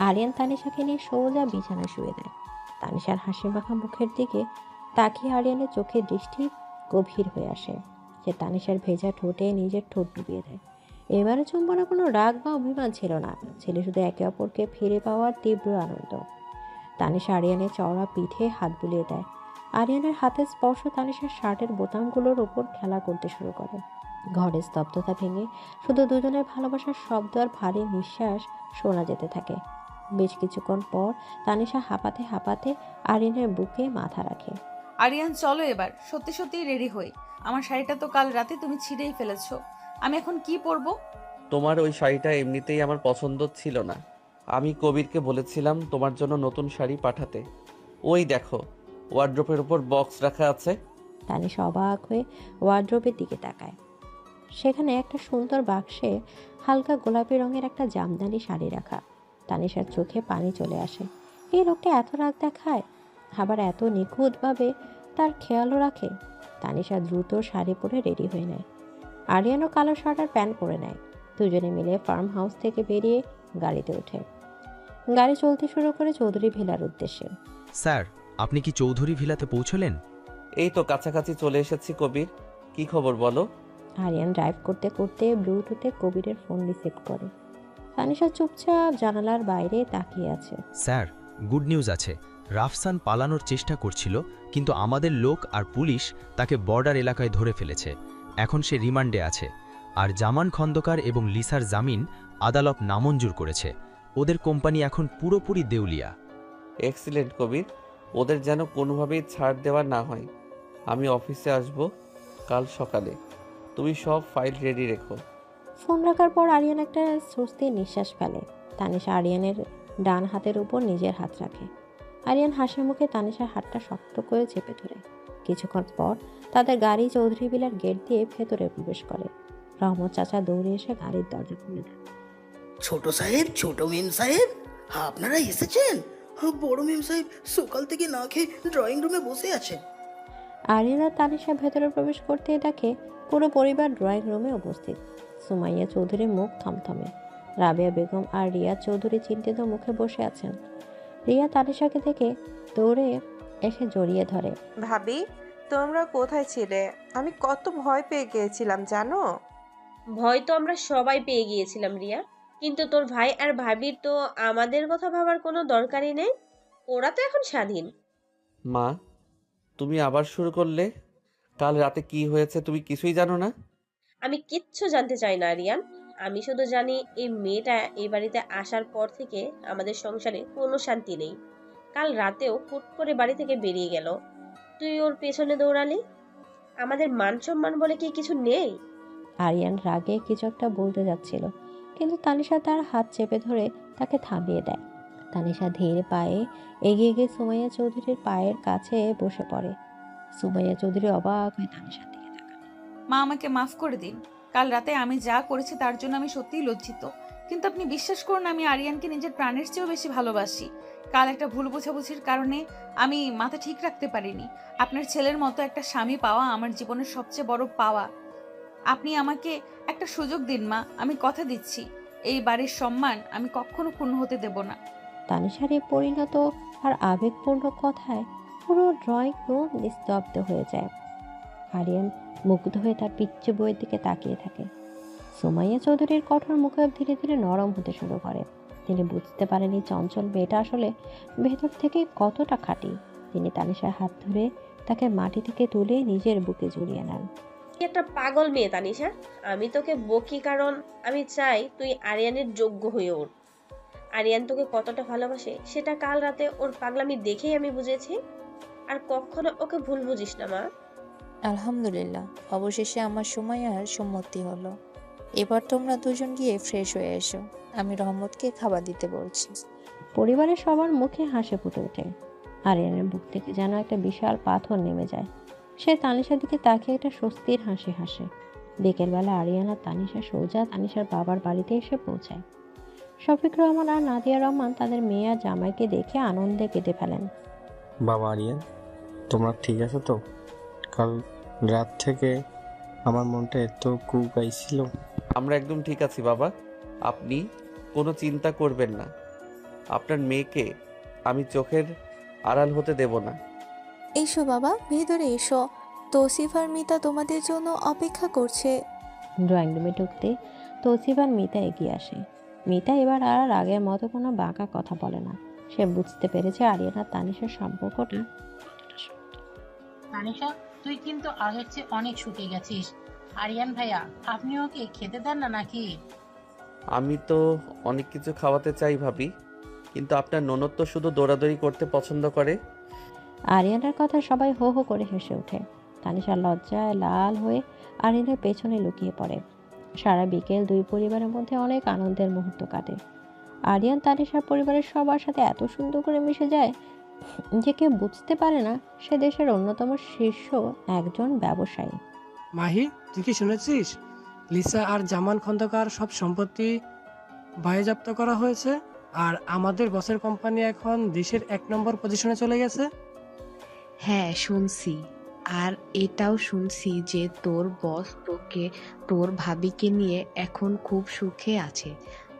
আরিয়ান তানিশাকে নিয়ে সোজা বিছানায় শুয়ে দেয়। তানিশার হাসি মাখা মুখের দিকে তাকিয়ে আরিয়ানের চোখের দৃষ্টি গভীর হয়ে আসে। সে তানিশার ভেজা ঠোঁটে নিজের ঠোঁট ডুবিয়ে দেয়। এবারে চুম্বনে কোনো রাগ বা অভিমান ছিল না, ছিল শুধু একে অপরকে ফিরে পাওয়ার তীব্র আনন্দ। তানিশা আরিয়ানের চওড়া পিঠে হাত বুলিয়ে দেয়। আরিয়ানের হাতের স্পর্শ তানিশার শার্টের বোতামগুলোর ওপর খেলা করতে শুরু করে। ঘরের স্তব্ধতা ভেঙে শুধু দুজনের ভালোবাসার শব্দ আর ভারী নিঃশ্বাস শোনা যেতে থাকে। বেশ কিছুক্ষণ পর তানিশা হাঁপাতে হাঁপাতে আরিয়ানের বুকে মাথা রাখে। আরিয়ান চলো এবার, সত্যি সত্যি রেডি হই। আমার শাড়িটা তো কাল রাতে তুমি ছিঁড়েই ফেলেছো। আমি এখন কি পরবো? তোমার ওই শাড়িটা এমনিতেই আমার পছন্দ ছিল না। আমি কবিরকে বলেছিলাম তোমার জন্য নতুন শাড়ি পাঠাতে। ওই দেখো, ওয়ার্ড্রোপের উপর বক্স রাখা আছে। তানিশা অবাক হয়ে ওয়ার্ড্রোবের দিকে তাকায়। সেখানে একটা সুন্দর বাক্সে হালকা গোলাপি রঙের একটা জামদানি শাড়ি রাখা। তানিশার চোখে পানি চলে আসে। এই লোকটা এত রাগ দেখায়, আবার এত নিখুঁতভাবে তার খেয়ালও রাখে। তানিশা দ্রুত শাড়ি পরে রেডি হয়ে নেয়। আরিয়ানও কালো শার্ট আর প্যান্ট পরে নেয়। দুজনে মিলে ফার্ম হাউস থেকে বেরিয়ে গাড়িতে ওঠে। গাড়ি চলতে শুরু করে চৌধুরী ভিলার উদ্দেশ্যে। স্যার, আপনি কি চৌধুরী ভিলাতে পৌঁছলেন? এই তো কাছাকাছি চলে এসেছি। কবির, কি খবর বলো? আরিয়ান ড্রাইভ করতে করতে ব্লুটুথে কবিরের ফোন রিসিভ করে। তানিশা চুপচাপ জানালার বাইরে তাকিয়ে আছে। স্যার, গুড নিউজ আছে। রাফসান পালানোর চেষ্টা করছিল, কিন্তু আমাদের লোক আর পুলিশ তাকে বর্ডার এলাকায় ধরে ফেলেছে। এখন সে রিমান্ডে আছে। আর জামান খন্দকার এবং লিসার জামিন আদালত নামঞ্জুর করেছে। ওদের কোম্পানি এখন পুরোপুরি দেউলিয়া। এক্সিলেন্ট কবির, ওদের যেন কোনোভাবেই ছাড় দেওয়া না হয়। আমি অফিসে আসব কাল সকালে। তুমি সব ফাইল রেডি রেখো। ফোন রাখার পর আরিয়ান একটা স্বস্তির নিঃশ্বাস ফেলে। তানিশা আরিয়ানের ডান হাতের উপর নিজের হাত রাখে। আরিয়ান হাসি মুখে তানিশার হাতটা শক্ত করে চেপে ধরে। কিছুক্ষণ পর তাদের গাড়ি চৌধুরী বিলার গেট দিয়ে ভেতরে প্রবেশ করে। রহমত চাচা দৌড়ে এসে গাড়ির দরজা খুলে দেন। ছোট সাহেব, ছোট মেম সাহেব, আপনারা এসেছেন? বড় মেম সাহেব সকাল থেকে না খেয়ে ড্রয়িং রুমে বসে আছেন। আরিয়ান আর তানিশা ভেতরে প্রবেশ করতে দেখে পুরো পরিবার ড্রয়িং রুমে উপস্থিত। সুমাইয়া চৌধুরীর মুখ থমথমে। রাবেয়া বেগম আর রিয়া চৌধুরী চিন্তিত মুখে বসে আছেন। রিয়া তানিশাকে দেখে দৌড়ে এসে জড়িয়ে ধরে। ভাবি, তোমরা কোথায় ছিলে? আমি কত ভয় পেয়ে গিয়েছিলাম জানো? ভয় তো আমরা সবাই পেয়ে গিয়েছিলাম রিয়া, কিন্তু তোর ভাই আর ভাবির তো আমাদের কথা ভাবার কোনো দরকারই নেই। ওরা তো এখন স্বাধীন। মা, তুমি আবার শুরু করলে। কাল রাতে কি হয়েছে তুমি কিছুই জানো না? আমি কিচ্ছু জানতে চাই না রিয়ান। আমি শুধু জানি এই মেয়েটা এই বাড়িতে আসার পর থেকে আমাদের সংসারে কোনো শান্তি নেই। কাল রাতেও হুট করে বাড়ি থেকে বেরিয়ে গেল। তুই ওর পেছনে দৌড়ালি। আমাদের মান সম্মান বলে কি কিছু নেই? আরিয়ান রাগে কিছু একটা বলতে যাচ্ছিল, কিন্তু তানিশা তার হাত চেপে ধরে তাকে থামিয়ে দেয়। তানিশা ধীর পায়ে এগিয়ে গিয়ে সুমাইয়া চৌধুরীর পায়ের কাছে বসে পড়ে। সুমাইয়া চৌধুরী অবাক হয়ে তানিশার দিকে তাকান। মা, আমাকে মাফ করে দিন। কাল রাতে আমি যা করেছি তার জন্য আমি সত্যিই লজ্জিত। কিন্তু আপনি বিশ্বাস করুন, আমি আরিয়ানকে নিজের প্রাণের চেয়েও বেশি ভালোবাসি। কাল একটা ভুল বোঝাবুঝির কারণে আমি মাথা ঠিক রাখতে পারিনি। আপনার ছেলের মতো একটা স্বামী পাওয়া আমার জীবনের সবচেয়ে বড় পাওয়া। আপনি আমাকে একটা সুযোগ দিন মা, আমি কথা দিচ্ছি এই বাড়ির সম্মান আমি কখনো ক্ষুণ্ণ হতে দেব না। তানিশার এই পরিণত আর আবেগপূর্ণ কথায় পুরো ড্রয়িং রুম নিস্তব্ধ হয়ে যায়। আরিয়ান মুগ্ধ হয়ে তার পিচ্চি বইয়ের দিকে তাকিয়ে থাকে। সুমাইয়া চৌধুরীর কঠোর মুখ ধীরে ধীরে নরম হতে শুরু করে। তিনি বুঝতে পারেনি চঞ্চল মেয়েটা আসলে ভেতর থেকে কতটা খাঁটি। তিনি তানিশার হাত ধরে তাকে মাটি থেকে তুলে নিজের বুকে জড়িয়ে নেন। একটা পাগল মেয়ে তানিশা। আমি তোকে বকি কারণ আমি চাই তুই আরিয়ানের যোগ্য হয়ে ওঠ। আরিয়ান তোকে কতটা ভালোবাসে সেটা কাল রাতে ওর পাগলামি দেখেই আমি বুঝেছি। আর কখনো ওকে ভুল বুঝিস না মা। আলহামদুলিল্লাহ, অবশেষে আমার সময় আর সম্মতি হলো। এবার তোমরা দুজন গিয়ে ফ্রেশ হয়ে এসো, আমি রহমতকে খাবার দিতে বলছি। পরিবারের সবার মুখে হাসি ফুটে ওঠে। আরিয়ানের বুক থেকে যেন একটা বিশাল পাথর নেমে যায়। সে তানিশার দিকে তাকিয়ে একটা স্বস্তির হাসি হাসে। বিকেলবেলা আরিয়ান আর তানিশা সোজা তানিশার বাবার বাড়িতে এসে পৌঁছায়। শফিক রহমান আর নাদিয়া রহমান তাদের মেয়ে আর জামাইকে দেখে আনন্দে কেঁদে ফেলেন। বাবা আরিয়ান, তোমরা ঠিক আছো তো? কাল রাত থেকে আমার মনটা এত কুকাইছিল। আমরা একদম ঠিক আছি বাবা, আপনি কোনো চিন্তা করবেন না। আপনার মেয়েকে আমি চোখের আড়াল হতে দেব না। এসো বাবা, ভেতরে এসো, তৌসিফ আর মিতা তোমাদের জন্য অপেক্ষা করছে। ড্রয়িং রুমে ঢুকতে তৌসিফ আর মিতা এগিয়ে আসে। মিতা এবার আর আগের মতো কোনো বাঁকা কথা বলে না। সে বুঝতে পেরেছে আরিয়ান আর তানিশার সম্পর্কটা। তানিশা, তুই কিন্তু আগের চেয়ে অনেক শুকিয়ে গেছিস। আরিয়ান ভাইয়া, আপনি ওকে খেতে দেন না নাকি? আমি তো অনেক কিছু খাওয়াতে চাই ভাবি, কিন্তু আপনার ননদ তো শুধু দৌড়াদৌড়ি করতে পছন্দ করে। আরিয়ানের কথা সবাই হো হো করে হেসে ওঠে। তানিশা লজ্জায় লাল হয়ে আরিয়ানের পেছনে লুকিয়ে পড়ে। সারা বিকেল দুই পরিবারের মধ্যে অনেক আনন্দের মুহূর্ত কাটে। আরিয়ান তানিশার পরিবারের সবার সাথে এত সুন্দর করে মিশে যায় যে কেউ বুঝতে পারে না সে দেশের অন্যতম শীর্ষ একজন ব্যবসায়ী। মাহি, তুই কি শুনেছিস লিসা আর জামান খন্দকার সব সম্পত্তি বাজেয়াপ্ত করা হয়েছে, আর আমাদের বসের কোম্পানি এখন দেশের 1 নম্বর পজিশনে চলে গেছে? হ্যাঁ শুনছি। আর এটাও শুনছি যে তোর বস তোকে তোর ভাবিকে নিয়ে এখন খুব সুখে আছে।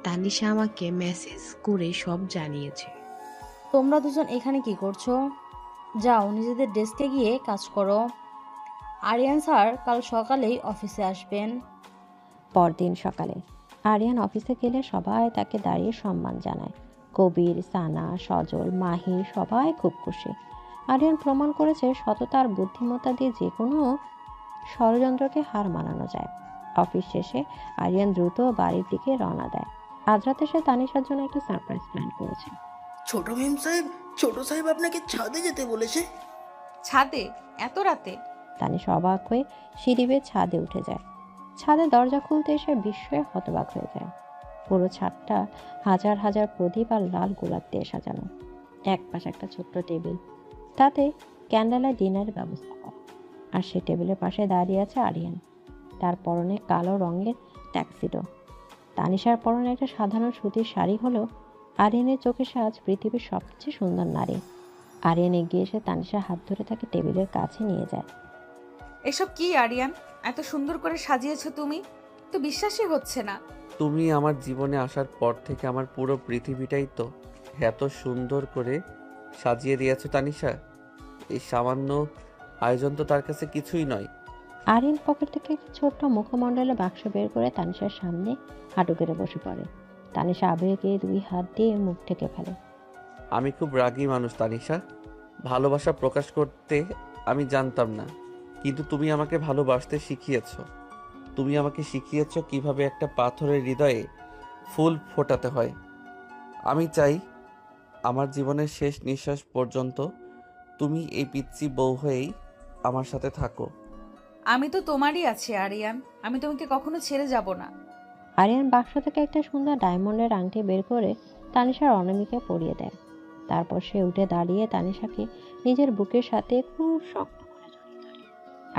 তানিশা আমাকে মেসেজ করে সব জানিয়েছে। তোমরা দুজন এখানে কি করছো? যাও নিজেদের ডেস্কে গিয়ে কাজ করো। আরিয়ান স্যার কাল সকালেই অফিসে আসবেন। পরদিন সকালে আরিয়ান অফিসে গেলে সবাই তাকে দাঁড়িয়ে সম্মান জানায়। কবির, সানা, সজল, মাহি সবাই খুব খুশি। আরিয়ান প্রমাণ করেছে সততা আর বুদ্ধিমত্তা দিয়ে যে কোনো ষড়যন্ত্রকে হার মানানো যায়। অফিস শেষে আরিয়ান দ্রুত বাড়ির দিকে রওনা দেয়। আজ রাতে সে তানিশার জন্য একটা সারপ্রাইজ প্ল্যান করেছে। ছোট সাহেব আপনাকে ছাদে যেতে বলেছে। ছাদে? এত রাতে? তানিশা অবাক হয়ে সিঁড়ি বেয়ে ছাদে উঠে যায়। ছাদে দরজা খুলতে এসে বিস্ময়ে হতবাক হয়ে যায়। পুরো ছাদটা হাজার হাজার প্রদীপ আর লাল গোলাপ দিয়ে সাজানো। এক পাশে একটা ছোট্ট টেবিল, তাতে ক্যান্ডেল আর ডিনারের ব্যবস্থা করা। আর সে টেবিলের পাশে দাঁড়িয়ে আছে আরিয়ান। তার পরনে কালো রঙের ট্যাক্সিডো। তানিশার পরনে একটা সাধারণ সুতির শাড়ি হলেও আরিয়ানের চোখে সে আজ পৃথিবীর সবচেয়ে সুন্দর নারী। আরিয়ান এগিয়ে এসে তানিশার হাত ধরে তাকে টেবিলের কাছে নিয়ে যায়। এসব কি আরিয়ান? এত সুন্দর করে সাজিয়েছো তুমি, তো বিশ্বাসই হচ্ছে না। তুমি আমার জীবনে আসার পর থেকে আমার পুরো পৃথিবীটাই তো এত সুন্দর করে সাজিয়ে দিয়েছো তানিশা। এই সামান্য আয়োজন তো তার কাছে কিছুই নয়। আরিয়ান পকেট থেকে একটা ছোট্ট মুখমণ্ডলের বাক্স বের করে তানিশার সামনে হাঁটু কেটে বসে পড়ে। তানিশা আবেগে 2 হাত দিয়ে মুখ ঢেকে ফেলে। আমি খুব রাগী মানুষ তানিশা, ভালোবাসা প্রকাশ করতে আমি জানতাম না, কিন্তু তুমি আমাকে ভালোবাসতে শিখিয়েছো। তুমি আমাকে শিখিয়েছো কিভাবে একটা পাথরের হৃদয়ে ফুল ফোটাতে হয়। আমি চাই আমার জীবনের শেষ নিঃশ্বাস পর্যন্ত তুমি এই পিচ্চি বউ হয়েই আমার সাথে থাকো। আমি তো তোমারই আছি আরিয়ান, আমি তোমাকে কখনো ছেড়ে যাব না। আরিয়ান বাক্স থেকে একটা সুন্দর ডায়মন্ডের আংটি বের করে তানিশার অনামিকে পরিয়ে দেয়। তারপর সে উঠে দাঁড়িয়ে তানিশাকে নিজের বুকের সাথে খুব শক্ত করে জড়িয়ে ধরে।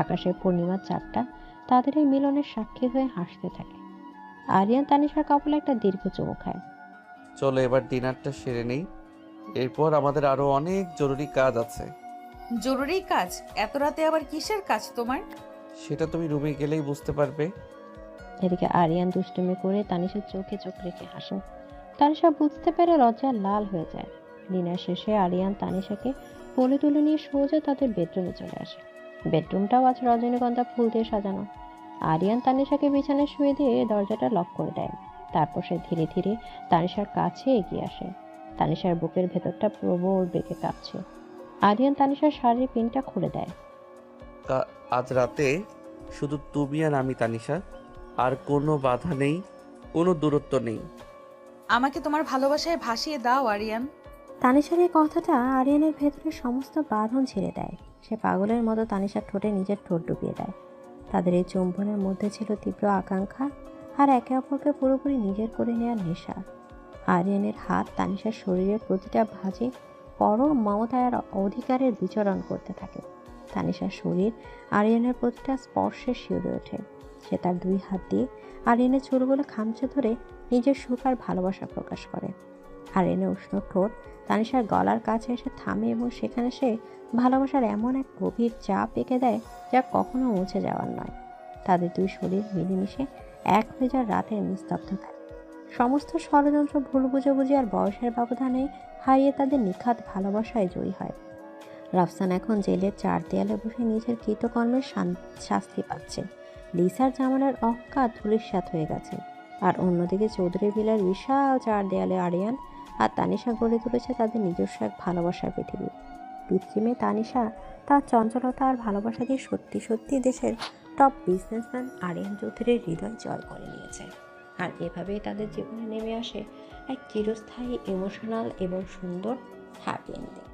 আকাশের পূর্ণিমার চাঁদটা তাদের এই মিলনের সাক্ষী হয়ে হাসতে থাকে। আরিয়ান তানিশার কপালে একটা দীর্ঘ চুমু খায়। চলো এবার ডিনারটা সেরে নেই, এরপর আমাদের আরো অনেক জরুরি কাজ আছে। জরুরি কাজ? এত রাতে আবার কিসের কাজ তোমার? সেটা তুমি রুমে গেলেই বুঝতে পারবে। এদিকে আরিয়ান দুষ্টুমি করে তানিশার চোখে চোখ রেখে হাসে। তানিশা বুঝতে পেরে লজ্জায় লাল হয়ে যায়। ডিনার শেষে আরিয়ান তানিশাকে কোলে তুলে নিয়ে সোজা তাদের বেডরুমে চলে আসে। বেডরুমটাও আজ রজনীগন্ধা ফুল দিয়ে সাজানো। আরিয়ান তানিশাকে বিছানায় শুয়ে দিয়ে দরজাটা লক করে দেয়। তারপর সে ধীরে ধীরে তানিশার কাছে এগিয়ে আসে। তানিশার বুকের ভেতরটা প্রবল বেগে কাঁপছে। আরিয়ান তানিশার শাড়ির পিনটা খুলে দেয়। আজ রাতে শুধু তুমি আর আমি তানিশা, আর কোনো বাধা নেই, কোনো দূরত্ব নেই। আমাকে তোমার ভালোবাসায় ভাসিয়ে দাও আরিয়ান। তানিশার এই কথাটা আরিয়ানের ভেতরে সমস্ত বাঁধন ছেড়ে দেয়। সে পাগলের মতো তানিশার ঠোঁটে নিজের ঠোঁট ডুবিয়ে দেয়। তাদের এই চুম্বনের মধ্যে ছিল তীব্র আকাঙ্ক্ষা আর একে অপরকে পুরোপুরি নিজের করে নেওয়ার নেশা। আরিয়ানের হাত তানিশার শরীরের প্রতিটা ভাঁজে পরম মমতার অধিকারের বিচরণ করতে থাকে। তানিশার শরীর আরিয়ানের প্রতিটা স্পর্শে শিউরে ওঠে। সে তার দুই হাত দিয়ে আরিয়ানের চুলগুলো খামচে ধরে নিজের সুখ আর ভালোবাসা প্রকাশ করে। আরিয়ানের উষ্ণ ঠোঁট তানিশার গলার কাছে এসে থামে এবং সেখানে সে ভালোবাসার এমন এক গভীর চাপ এঁকে দেয় যা কখনো মুছে যাওয়ার নয়। তাদের দুই শরীর মিলেমিশে এক হয়ে যাওয়ার রাতের নিস্তব্ধতা। সমস্ত ষড়যন্ত্র, ভুল বুঝাবুঝি আর বয়সের ব্যবধানে হারিয়ে তাদের নিখাত ভালোবাসায় জয়ী হয়। রাফসান এখন জেলের চার দেয়ালে বসে নিজের কৃতকর্মের শাস্তি পাচ্ছে। লিসার জামানের অজ্ঞাত ধূলিসাৎ হয়ে গেছে। আর অন্যদিকে চৌধুরী ভিলার বিশাল চার দেয়ালে আরিয়ান আর তানিশা গড়ে তুলেছে তাদের নিজস্ব এক ভালোবাসার পৃথিবী। পিতৃমে তানিশা তার চঞ্চলতা আর ভালোবাসা দিয়ে সত্যি সত্যি দেশের টপ বিজনেসম্যান আরিয়ান চৌধুরীর হৃদয় জয় করে নিয়েছে। আর এভাবেই তাদের জীবনে নেমে আসে এক চিরস্থায়ী ইমোশনাল এবং সুন্দর হ্যাপি এন্ডিং।